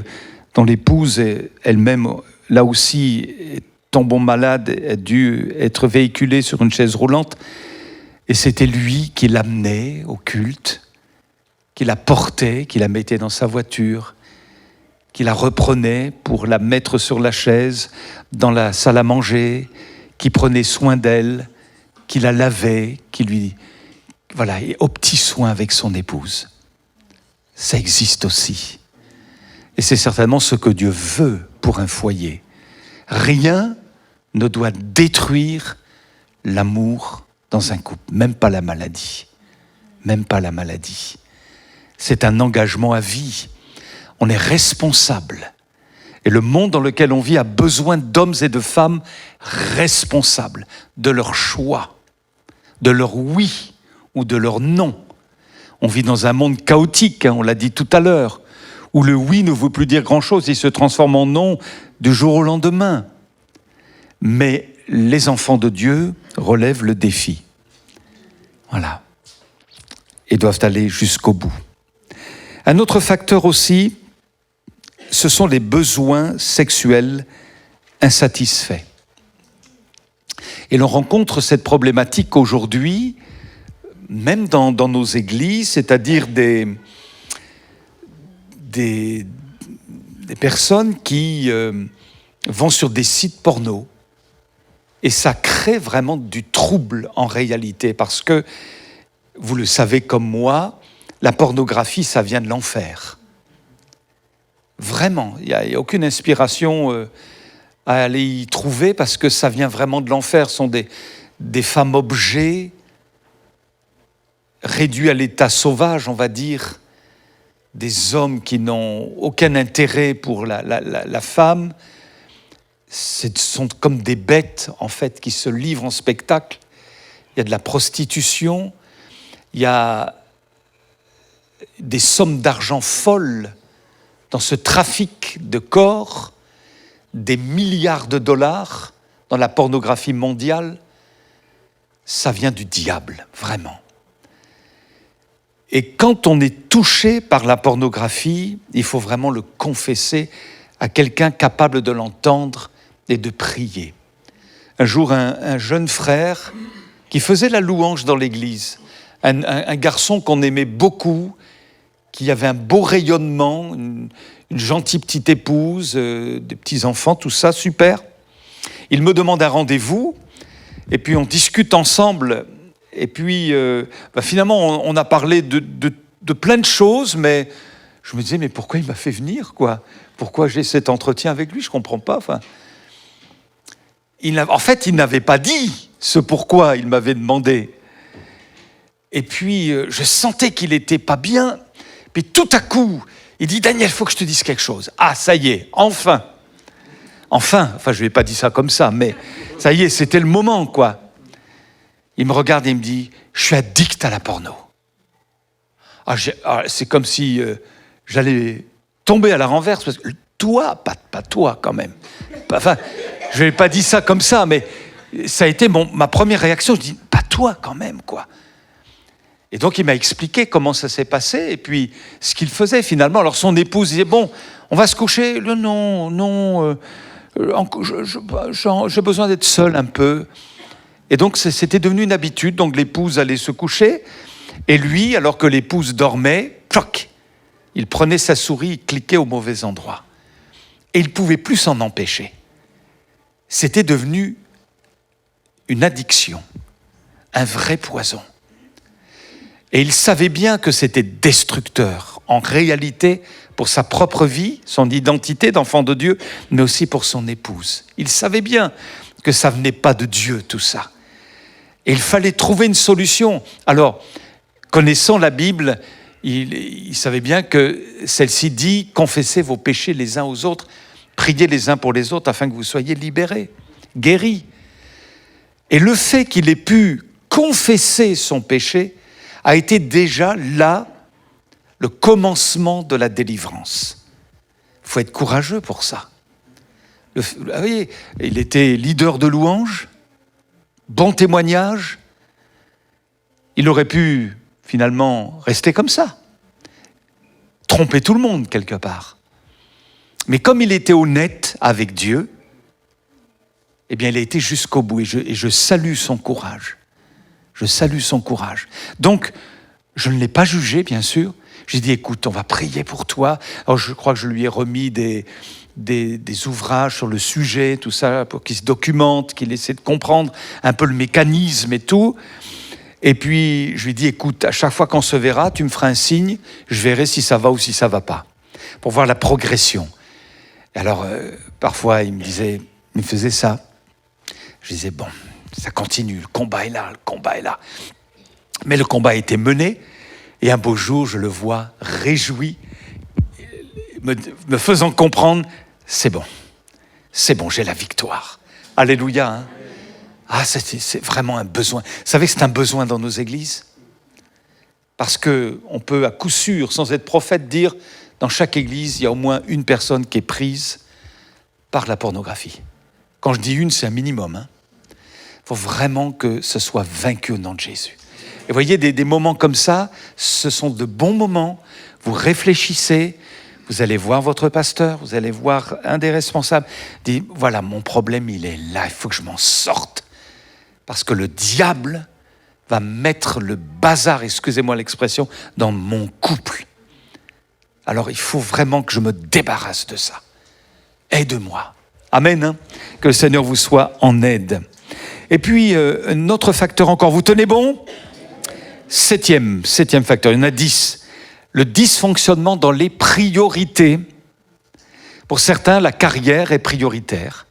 dont l'épouse elle-même, là aussi, tombant malade, a dû être véhiculée sur une chaise roulante. Et c'était lui qui l'amenait au culte, qui la portait, qui la mettait dans sa voiture, qui la reprenait pour la mettre sur la chaise, dans la salle à manger, qui prenait soin d'elle, qui la lavait, qui lui... Voilà, et aux petits soins avec son épouse. Ça existe aussi. Et c'est certainement ce que Dieu veut pour un foyer. Rien ne doit détruire l'amour dans un couple, même pas la maladie. Même pas la maladie. C'est un engagement à vie. On est responsable. Et le monde dans lequel on vit a besoin d'hommes et de femmes responsables de leur choix, de leur oui ou de leur non. On vit dans un monde chaotique, on l'a dit tout à l'heure, où le oui ne veut plus dire grand-chose, il se transforme en non du jour au lendemain. Mais les enfants de Dieu relèvent le défi. Voilà. Et doivent aller jusqu'au bout. Un autre facteur aussi, ce sont les besoins sexuels insatisfaits. Et l'on rencontre cette problématique aujourd'hui, même dans nos églises, c'est-à-dire des personnes qui vont sur des sites porno. Et ça crée vraiment du trouble en réalité, parce que, vous le savez comme moi, la pornographie, ça vient de l'enfer. Vraiment, il n'y a aucune inspiration à aller y trouver, parce que ça vient vraiment de l'enfer. Ce sont des femmes objets, réduits à l'état sauvage, on va dire, des hommes qui n'ont aucun intérêt pour la femme. Ce sont comme des bêtes, en fait, qui se livrent en spectacle. Il y a de la prostitution, il y a des sommes d'argent folles dans ce trafic de corps, des milliards de dollars dans la pornographie mondiale. Ça vient du diable, vraiment. Et quand on est touché par la pornographie, il faut vraiment le confesser à quelqu'un capable de l'entendre et de prier. Un jour, un jeune frère qui faisait la louange dans l'église, un garçon qu'on aimait beaucoup, qui avait un beau rayonnement, une gentille petite épouse, des petits-enfants, tout ça, super. Il me demande un rendez-vous, et puis on discute ensemble. Et puis, finalement, on a parlé de plein de choses, mais je me disais, mais pourquoi il m'a fait venir, quoi ? Pourquoi j'ai cet entretien avec lui ? Je ne comprends pas. En fait, il n'avait pas dit ce pourquoi il m'avait demandé. Et puis, je sentais qu'il n'était pas bien. Puis tout à coup, il dit, Daniel, il faut que je te dise quelque chose. Ah, ça y est, enfin, je ne lui ai pas dit ça comme ça, mais ça y est, c'était le moment, quoi. Il me regarde et il me dit, je suis addict à la porno. C'est comme si j'allais tomber à la renverse, parce que toi, pas toi quand même. Enfin, je ne lui ai pas dit ça comme ça, mais ça a été ma première réaction. Je dis, pas toi quand même, quoi. Et donc il m'a expliqué comment ça s'est passé, et puis ce qu'il faisait finalement. Alors son épouse disait, bon, on va se coucher. Non, j'ai besoin d'être seul un peu. Et donc, c'était devenu une habitude. Donc, l'épouse allait se coucher. Et lui, alors que l'épouse dormait, cloc, il prenait sa souris, il cliquait au mauvais endroit. Et il ne pouvait plus s'en empêcher. C'était devenu une addiction, un vrai poison. Et il savait bien que c'était destructeur, en réalité, pour sa propre vie, son identité d'enfant de Dieu, mais aussi pour son épouse. Il savait bien que ça ne venait pas de Dieu, tout ça. Et il fallait trouver une solution. Alors, connaissant la Bible, il savait bien que celle-ci dit « Confessez vos péchés les uns aux autres, priez les uns pour les autres afin que vous soyez libérés, guéris. » Et le fait qu'il ait pu confesser son péché a été déjà là le commencement de la délivrance. Il faut être courageux pour ça. Vous voyez, il était leader de louange, bon témoignage. Il aurait pu finalement rester comme ça. tromper tout le monde quelque part. Mais comme il était honnête avec Dieu, eh bien, il a été jusqu'au bout. Et je salue son courage. Je salue son courage. Donc, je ne l'ai pas jugé, bien sûr. J'ai dit, écoute, on va prier pour toi. Alors, je crois que je lui ai remis des ouvrages sur le sujet, tout ça, pour qu'il se documente, qu'il essaie de comprendre un peu le mécanisme et tout. Et puis, je lui ai dit, écoute, à chaque fois qu'on se verra, tu me feras un signe, je verrai si ça va ou si ça va pas, pour voir la progression. Et alors, parfois, il me faisait ça. Je disais, bon, ça continue, le combat est là, le combat est là. Mais le combat a été mené, et un beau jour, je le vois réjoui, me faisant comprendre, c'est bon, j'ai la victoire. Alléluia, hein. Ah, c'est vraiment un besoin. Vous savez que c'est un besoin dans nos églises? Parce qu'on peut à coup sûr, sans être prophète, dire dans chaque église, il y a au moins une personne qui est prise par la pornographie. Quand je dis une, c'est un minimum. Il faut vraiment que ce soit vaincu au nom de Jésus. Et vous voyez, des moments comme ça, ce sont de bons moments. Vous réfléchissez, vous allez voir votre pasteur, vous allez voir un des responsables. Dites, voilà, mon problème, il est là, il faut que je m'en sorte. Parce que le diable va mettre le bazar, excusez-moi l'expression, dans mon couple. Alors il faut vraiment que je me débarrasse de ça. Aide-moi. Amen. Hein? Que le Seigneur vous soit en aide. Et puis, un autre facteur encore. Vous tenez bon? Septième facteur. Il y en a 10. Le dysfonctionnement dans les priorités. Pour certains, la carrière est prioritaire.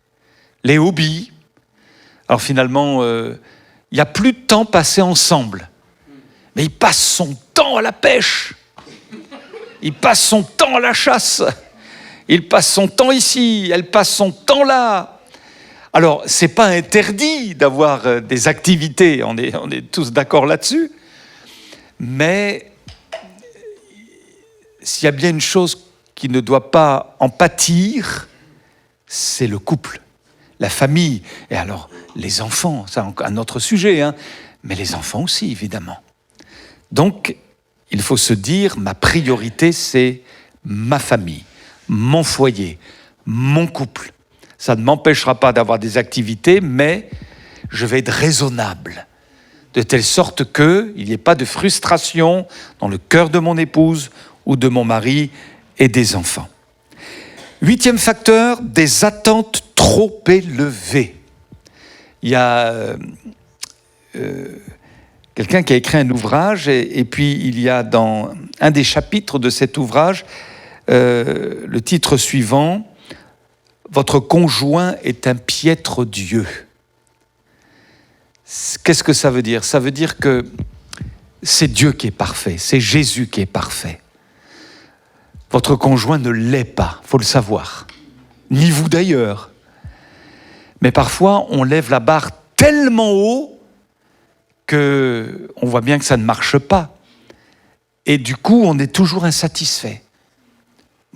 Les hobbies. Alors finalement, il n'y a plus de temps passé ensemble. Mais il passe son temps à la pêche. Il passe son temps à la chasse. Il passe son temps ici. Elle passe son temps là. Alors, ce n'est pas interdit d'avoir des activités. On est tous d'accord là-dessus. Mais s'il y a bien une chose qui ne doit pas en pâtir, c'est le couple. La famille, et alors les enfants, c'est un autre sujet, hein, mais les enfants aussi, évidemment. Donc, il faut se dire, ma priorité, c'est ma famille, mon foyer, mon couple. Ça ne m'empêchera pas d'avoir des activités, mais je vais être raisonnable, de telle sorte qu'il n'y ait pas de frustration dans le cœur de mon épouse ou de mon mari et des enfants. 8e facteur, des attentes trop élevées. Il y a quelqu'un qui a écrit un ouvrage et puis il y a dans un des chapitres de cet ouvrage le titre suivant, « Votre conjoint est un piètre Dieu ». Qu'est-ce que ça veut dire? Ça veut dire que c'est Dieu qui est parfait, c'est Jésus qui est parfait. Votre conjoint ne l'est pas, il faut le savoir. Ni vous d'ailleurs. Mais parfois, on lève la barre tellement haut qu'on voit bien que ça ne marche pas. Et du coup, on est toujours insatisfait.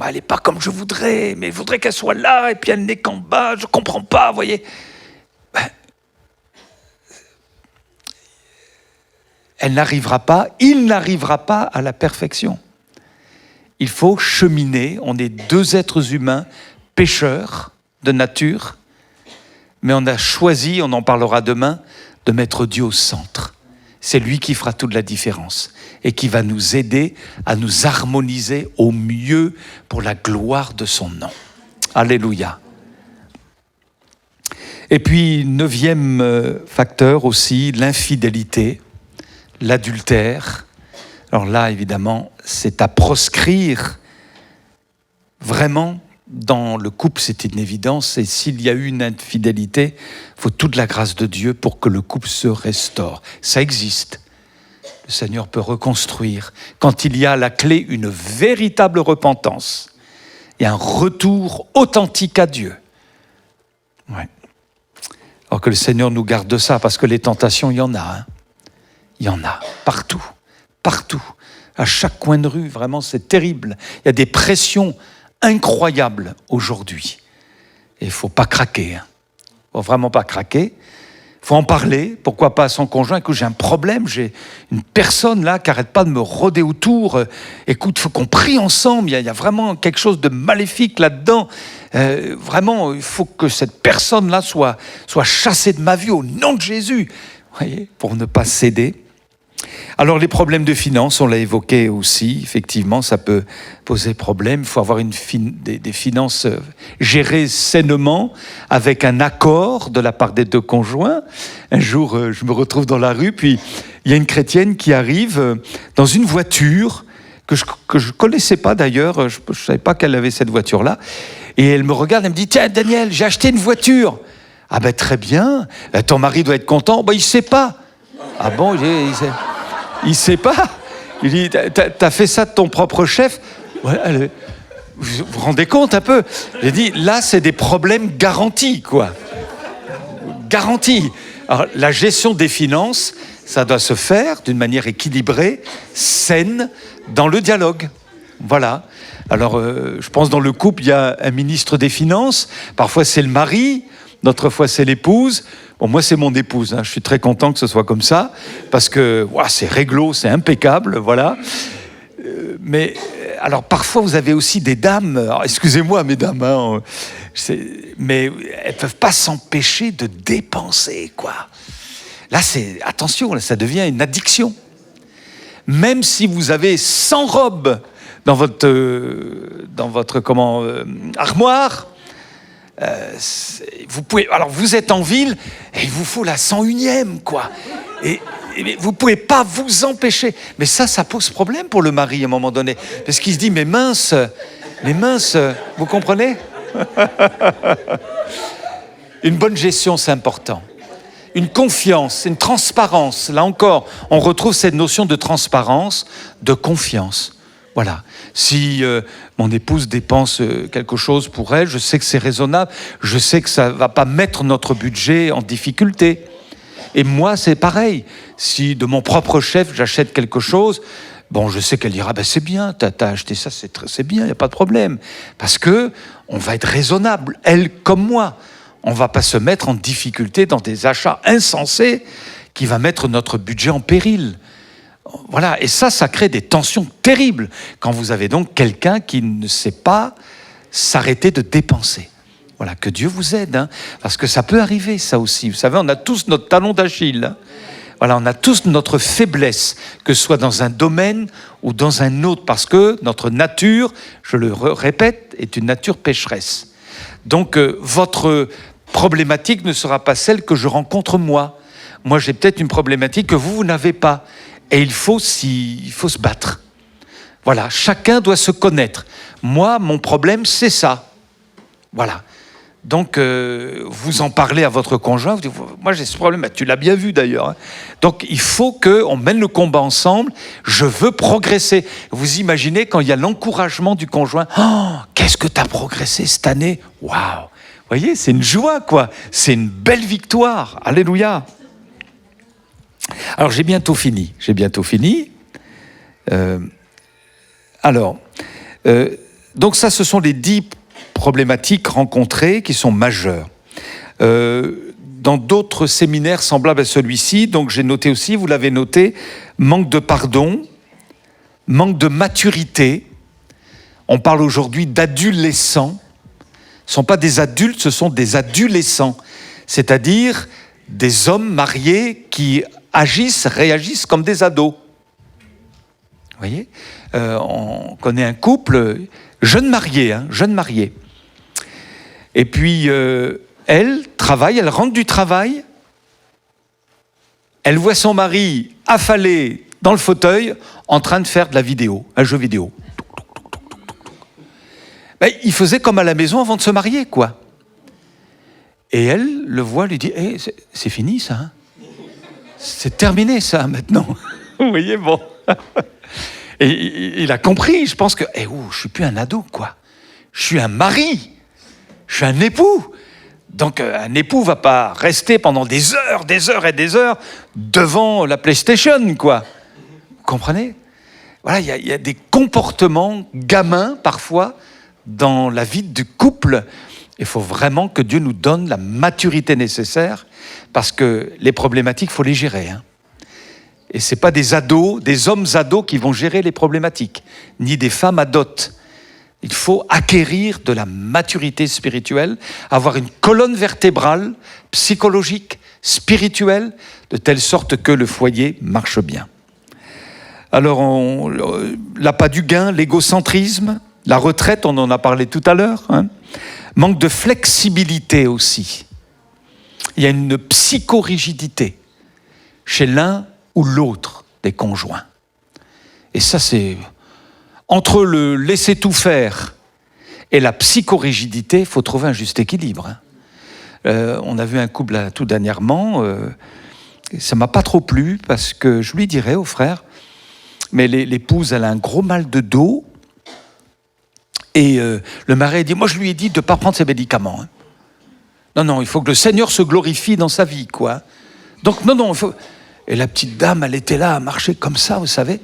Elle n'est pas comme je voudrais, mais je voudrais qu'elle soit là, et puis elle n'est qu'en bas, je ne comprends pas, vous voyez. Elle n'arrivera pas, il n'arrivera pas à la perfection. Il faut cheminer, on est deux êtres humains, pécheurs de nature, mais on a choisi, on en parlera demain, de mettre Dieu au centre. C'est lui qui fera toute la différence et qui va nous aider à nous harmoniser au mieux pour la gloire de son nom. Alléluia. Et puis, 9e facteur aussi, l'infidélité, l'adultère. Alors là, évidemment, c'est à proscrire. Vraiment, dans le couple, c'est une évidence. Et s'il y a eu une infidélité, il faut toute la grâce de Dieu pour que le couple se restaure. Ça existe. Le Seigneur peut reconstruire. Quand il y a à la clé une véritable repentance et un retour authentique à Dieu. Ouais. Alors que le Seigneur nous garde de ça, parce que les tentations, il y en a. Hein. Il y en a, partout. Partout, à chaque coin de rue, vraiment c'est terrible. Il y a des pressions incroyables aujourd'hui. Et il ne faut pas craquer. Il ne faut vraiment pas craquer. Il faut en parler, pourquoi pas à son conjoint. Écoute, j'ai un problème, j'ai une personne là qui n'arrête pas de me rôder autour. Écoute, il faut qu'on prie ensemble, il y a vraiment quelque chose de maléfique là-dedans. Vraiment, il faut que cette personne-là soit chassée de ma vie au nom de Jésus. Vous voyez, pour ne pas céder. Alors les problèmes de finances, on l'a évoqué aussi, effectivement, ça peut poser problème. Il faut avoir des finances gérées sainement, avec un accord de la part des deux conjoints. Un jour, je me retrouve dans la rue, puis il y a une chrétienne qui arrive dans une voiture que je connaissais pas d'ailleurs, je savais pas qu'elle avait cette voiture-là. Et elle me regarde, elle me dit « Tiens, Daniel, j'ai acheté une voiture !» « Ah ben très bien, ton mari doit être content. » « Ben il sait pas. » « Ah bon, il sait pas. Il dit, t'as fait ça de ton propre chef. Ouais, vous vous rendez compte un peu? J'ai dit, là, c'est des problèmes garantis, quoi. Garantis. Alors, la gestion des finances, ça doit se faire d'une manière équilibrée, saine, dans le dialogue. Voilà. Alors, je pense dans le couple, il y a un ministre des Finances. Parfois, c'est le mari. D'autres fois, c'est l'épouse. Bon, moi, c'est mon épouse. Je suis très content que ce soit comme ça, parce que c'est réglo, c'est impeccable, voilà. Mais alors, parfois, vous avez aussi des dames. Alors, excusez-moi, mesdames, mais elles peuvent pas s'empêcher de dépenser, quoi. Là, attention, là, ça devient une addiction. Même si vous avez 100 robes dans votre armoire. Vous êtes en ville et il vous faut la 101e, quoi. Et vous pouvez pas vous empêcher. Mais ça pose problème pour le mari à un moment donné, parce qu'il se dit mais mince, vous comprenez? Une bonne gestion, c'est important. Une confiance, une transparence. Là encore, on retrouve cette notion de transparence, de confiance. Voilà. Si mon épouse dépense quelque chose pour elle, je sais que c'est raisonnable, je sais que ça ne va pas mettre notre budget en difficulté. Et moi, c'est pareil. Si de mon propre chef, j'achète quelque chose, bon, je sais qu'elle dira, c'est bien, t'as acheté ça, c'est bien, il n'y a pas de problème. Parce que on va être raisonnable, elle comme moi. On ne va pas se mettre en difficulté dans des achats insensés qui va mettre notre budget en péril. Voilà, et ça crée des tensions terribles quand vous avez donc quelqu'un qui ne sait pas s'arrêter de dépenser. Voilà, que Dieu vous aide, parce que ça peut arriver, ça aussi. Vous savez, on a tous notre talon d'Achille. Voilà, on a tous notre faiblesse, que ce soit dans un domaine ou dans un autre, parce que notre nature, je le répète, est une nature pécheresse. Donc, votre problématique ne sera pas celle que je rencontre moi. Moi, j'ai peut-être une problématique que vous n'avez pas. Et il faut se battre. Voilà, chacun doit se connaître. Moi, mon problème, c'est ça. Voilà. Donc, vous en parlez à votre conjoint. Vous dites, moi, j'ai ce problème. Tu l'as bien vu, d'ailleurs. Donc, il faut qu'on mène le combat ensemble. Je veux progresser. Vous imaginez quand il y a l'encouragement du conjoint. Oh, qu'est-ce que tu as progressé cette année? Waouh! Vous voyez, c'est une joie, quoi. C'est une belle victoire. Alléluia. Alors, j'ai bientôt fini. Donc ça, ce sont les 10 problématiques rencontrées qui sont majeures. Dans d'autres séminaires semblables à celui-ci, donc j'ai noté aussi, vous l'avez noté, manque de pardon, manque de maturité. On parle aujourd'hui d'adolescents. Ce ne sont pas des adultes, ce sont des adolescents. C'est-à-dire des hommes mariés qui réagissent comme des ados. Vous voyez, on connaît un couple, jeune marié. Et puis, elle travaille, elle rentre du travail, elle voit son mari affalé dans le fauteuil en train de faire de la vidéo, un jeu vidéo. Il faisait comme à la maison avant de se marier, quoi. Et elle le voit, lui dit hey, c'est fini ça, hein, c'est terminé ça maintenant. Vous voyez, bon. Et il a compris, je pense que je suis plus un ado, quoi. Je suis un mari, je suis un époux. Donc un époux va pas rester pendant des heures et des heures devant la PlayStation, quoi. Vous comprenez? Voilà, il y a des comportements gamins parfois dans la vie du couple Il faut vraiment que Dieu nous donne la maturité nécessaire, parce que les problématiques, il faut les gérer. Et ce n'est pas des ados, des hommes ados qui vont gérer les problématiques, ni des femmes adotes. Il faut acquérir de la maturité spirituelle, avoir une colonne vertébrale, psychologique, spirituelle, de telle sorte que le foyer marche bien. Alors, l'appât du gain, l'égocentrisme, la retraite, on en a parlé tout à l'heure, manque de flexibilité aussi. Il y a une psychorigidité chez l'un ou l'autre des conjoints. Et ça, c'est... Entre le laisser tout faire et la psychorigidité, il faut trouver un juste équilibre. On a vu un couple là, tout dernièrement, ça ne m'a pas trop plu, parce que je lui dirais au frère, mais l'épouse, elle a un gros mal de dos, et le mari a dit, moi je lui ai dit de ne pas prendre ses médicaments. Non, il faut que le Seigneur se glorifie dans sa vie, quoi. Donc non, il faut... Et la petite dame, elle était là à marcher comme ça, vous savez.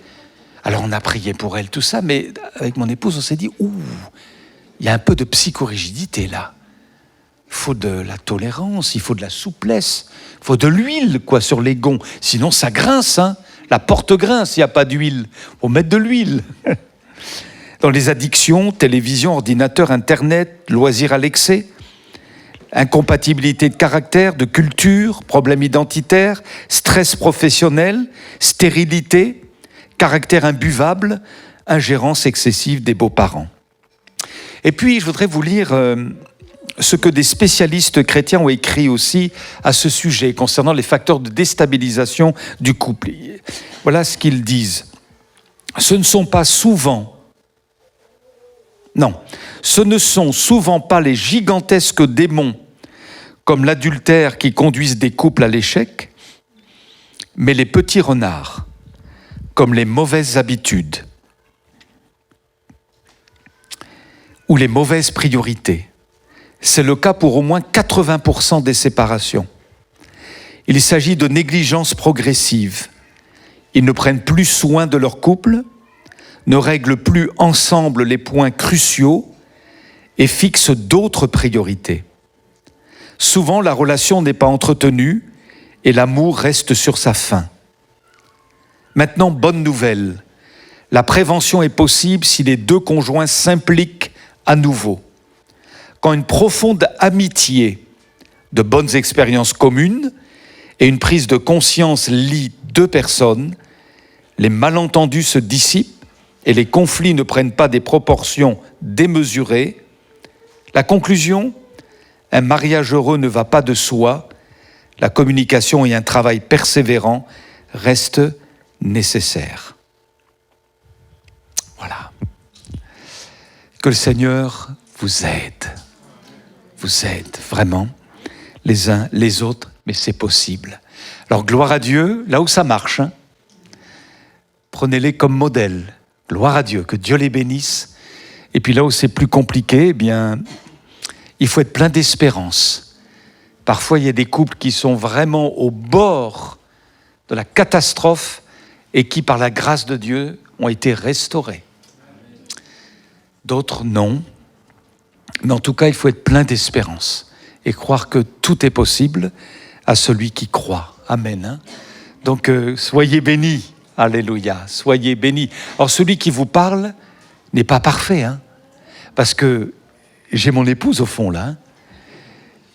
Alors on a prié pour elle, tout ça, mais avec mon épouse, on s'est dit, il y a un peu de psychorigidité là. Il faut de la tolérance, il faut de la souplesse, il faut de l'huile, quoi, sur les gonds. Sinon, ça grince, La porte grince s'il n'y a pas d'huile. Il faut mettre de l'huile. Dans les addictions, télévision, ordinateur, Internet, loisirs à l'excès, incompatibilité de caractère, de culture, problèmes identitaires, stress professionnel, stérilité, caractère imbuvable, ingérence excessive des beaux-parents. Et puis, je voudrais vous lire ce que des spécialistes chrétiens ont écrit aussi à ce sujet, concernant les facteurs de déstabilisation du couple. Voilà ce qu'ils disent. Ce ne sont souvent pas les gigantesques démons, comme l'adultère, qui conduisent des couples à l'échec, mais les petits renards, comme les mauvaises habitudes ou les mauvaises priorités. C'est le cas pour au moins 80% des séparations. Il s'agit de négligence progressive. Ils ne prennent plus soin de leur couple, ne règlent plus ensemble les points cruciaux et fixent d'autres priorités. Souvent, la relation n'est pas entretenue et l'amour reste sur sa fin. Maintenant, bonne nouvelle, la prévention est possible si les deux conjoints s'impliquent à nouveau. Quand une profonde amitié, de bonnes expériences communes et une prise de conscience lient deux personnes, les malentendus se dissipent et les conflits ne prennent pas des proportions démesurées. La conclusion, un mariage heureux ne va pas de soi, la communication et un travail persévérant restent nécessaire. Voilà. Que le Seigneur vous aide vraiment, les uns les autres, mais c'est possible. Alors gloire à Dieu, là où ça marche, prenez-les comme modèle. Gloire à Dieu, que Dieu les bénisse. Et puis là où c'est plus compliqué, eh bien, il faut être plein d'espérance. Parfois, il y a des couples qui sont vraiment au bord de la catastrophe et qui, par la grâce de Dieu, ont été restaurés. D'autres, non. Mais en tout cas, il faut être plein d'espérance et croire que tout est possible à celui qui croit. Amen. Donc, soyez bénis. Alléluia. Soyez bénis. Alors, celui qui vous parle n'est pas parfait, parce que j'ai mon épouse au fond, là.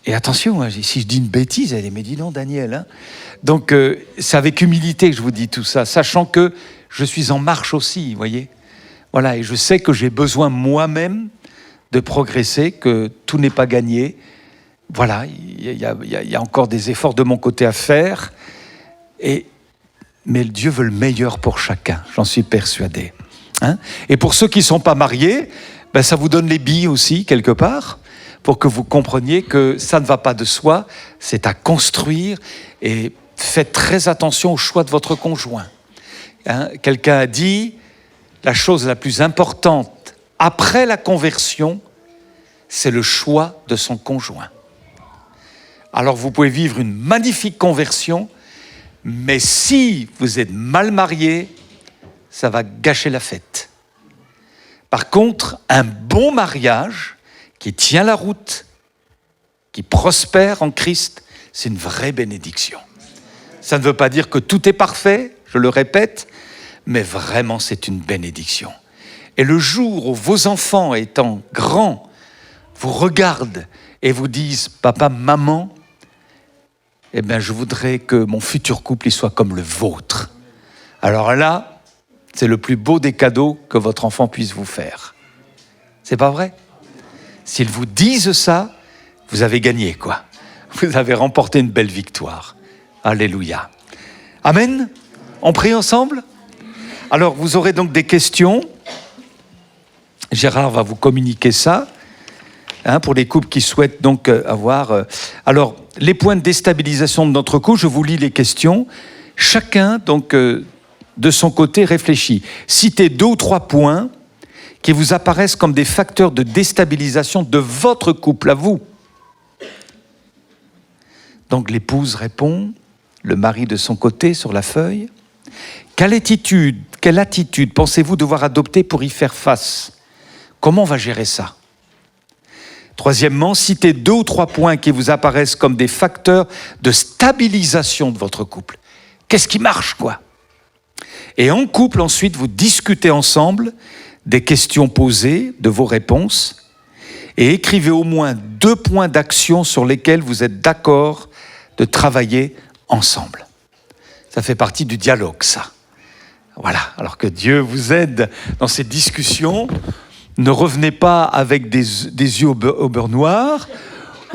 Et attention, si je dis une bêtise, elle dit, mais dis donc, Daniel. Donc, c'est avec humilité que je vous dis tout ça, sachant que je suis en marche aussi, vous voyez. Voilà, et je sais que j'ai besoin moi-même de progresser, que tout n'est pas gagné. Voilà, il y a encore des efforts de mon côté à faire. Mais Dieu veut le meilleur pour chacun, j'en suis persuadé. Et pour ceux qui ne sont pas mariés, ça vous donne les billes aussi, quelque part, pour que vous compreniez que ça ne va pas de soi, c'est à construire, et faites très attention au choix de votre conjoint. Quelqu'un a dit, la chose la plus importante après la conversion, c'est le choix de son conjoint. Alors vous pouvez vivre une magnifique conversion, mais si vous êtes mal marié, ça va gâcher la fête. Par contre, un bon mariage qui tient la route, qui prospèrent en Christ, c'est une vraie bénédiction. Ça ne veut pas dire que tout est parfait, je le répète, mais vraiment c'est une bénédiction. Et le jour où vos enfants, étant grands, vous regardent et vous disent « Papa, maman, eh bien, je voudrais que mon futur couple il soit comme le vôtre. » Alors là, c'est le plus beau des cadeaux que votre enfant puisse vous faire. C'est pas vrai? S'ils vous disent ça, vous avez gagné, quoi. Vous avez remporté une belle victoire. Alléluia. Amen. On prie ensemble? Alors, vous aurez donc des questions. Gérard va vous communiquer ça, pour les couples qui souhaitent donc avoir... Alors, les points de déstabilisation de notre couple, je vous lis les questions. Chacun, donc, de son côté, réfléchit. Citez 2 ou 3 points qui vous apparaissent comme des facteurs de déstabilisation de votre couple, à vous. Donc, l'épouse répond, le mari de son côté, sur la feuille. Quelle attitude pensez-vous devoir adopter pour y faire face? Comment on va gérer ça? Troisièmement, citez 2 ou 3 points qui vous apparaissent comme des facteurs de stabilisation de votre couple. Qu'est-ce qui marche, quoi? Et en couple, ensuite, vous discutez ensemble des questions posées, de vos réponses, et écrivez au moins 2 points d'action sur lesquels vous êtes d'accord de travailler ensemble. Ça fait partie du dialogue, ça. Voilà, alors que Dieu vous aide dans ces discussions. Ne revenez pas avec des yeux au beurre noir,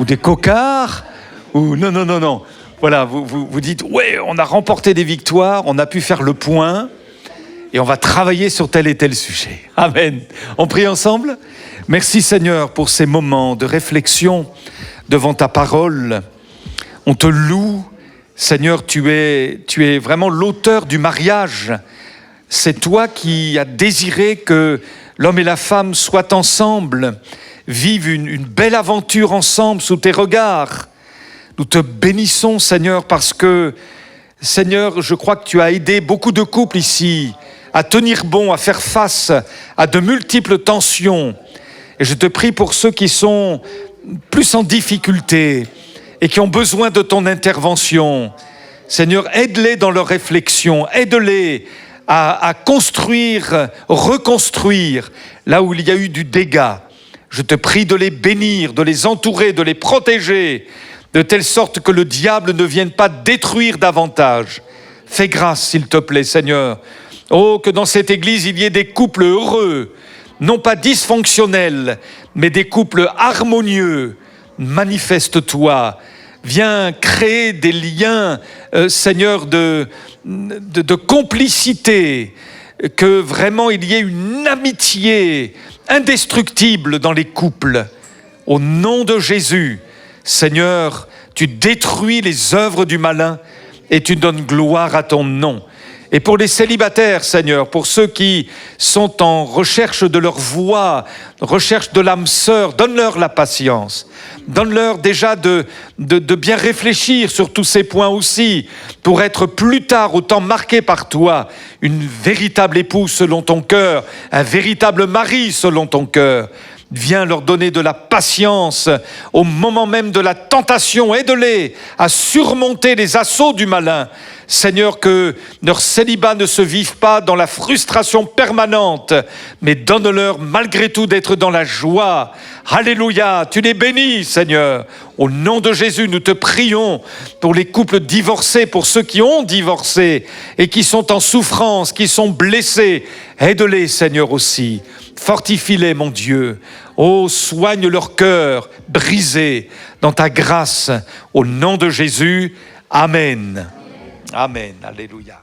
ou des cocards, ou non. Voilà, vous dites, ouais, on a remporté des victoires, on a pu faire le point, et on va travailler sur tel et tel sujet. Amen. On prie ensemble? Merci Seigneur pour ces moments de réflexion devant ta parole. On te loue. Seigneur, tu es vraiment l'auteur du mariage. C'est toi qui as désiré que l'homme et la femme soient ensemble, vivent une belle aventure ensemble sous tes regards. Nous te bénissons, Seigneur, parce que, Seigneur, je crois que tu as aidé beaucoup de couples ici à tenir bon, à faire face à de multiples tensions. Et je te prie pour ceux qui sont plus en difficulté et qui ont besoin de ton intervention. Seigneur, aide-les dans leur réflexion, aide-les à construire, reconstruire là où il y a eu du dégât. Je te prie de les bénir, de les entourer, de les protéger, de telle sorte que le diable ne vienne pas détruire davantage. Fais grâce, s'il te plaît, Seigneur. Oh, que dans cette église, il y ait des couples heureux, non pas dysfonctionnels, mais des couples harmonieux. Manifeste-toi. Viens créer des liens, Seigneur, de complicité, que vraiment il y ait une amitié indestructible dans les couples. Au nom de Jésus, Seigneur, tu détruis les œuvres du malin et tu donnes gloire à ton nom. Et pour les célibataires, Seigneur, pour ceux qui sont en recherche de leur voie, recherche de l'âme sœur, donne-leur la patience. Donne-leur déjà de bien réfléchir sur tous ces points aussi, pour être plus tard, au temps marqué par toi, une véritable épouse selon ton cœur, un véritable mari selon ton cœur. Viens leur donner de la patience au moment même de la tentation. Aide-les à surmonter les assauts du malin. Seigneur, que leur célibat ne se vive pas dans la frustration permanente, mais donne-leur malgré tout d'être dans la joie. Alléluia, tu les bénis, Seigneur. Au nom de Jésus, nous te prions pour les couples divorcés, pour ceux qui ont divorcé et qui sont en souffrance, qui sont blessés. Aide-les, Seigneur, aussi. Fortifie-les, mon Dieu. Oh, soigne leur cœur brisé dans ta grâce. Au nom de Jésus, Amen. Amen. Alléluia.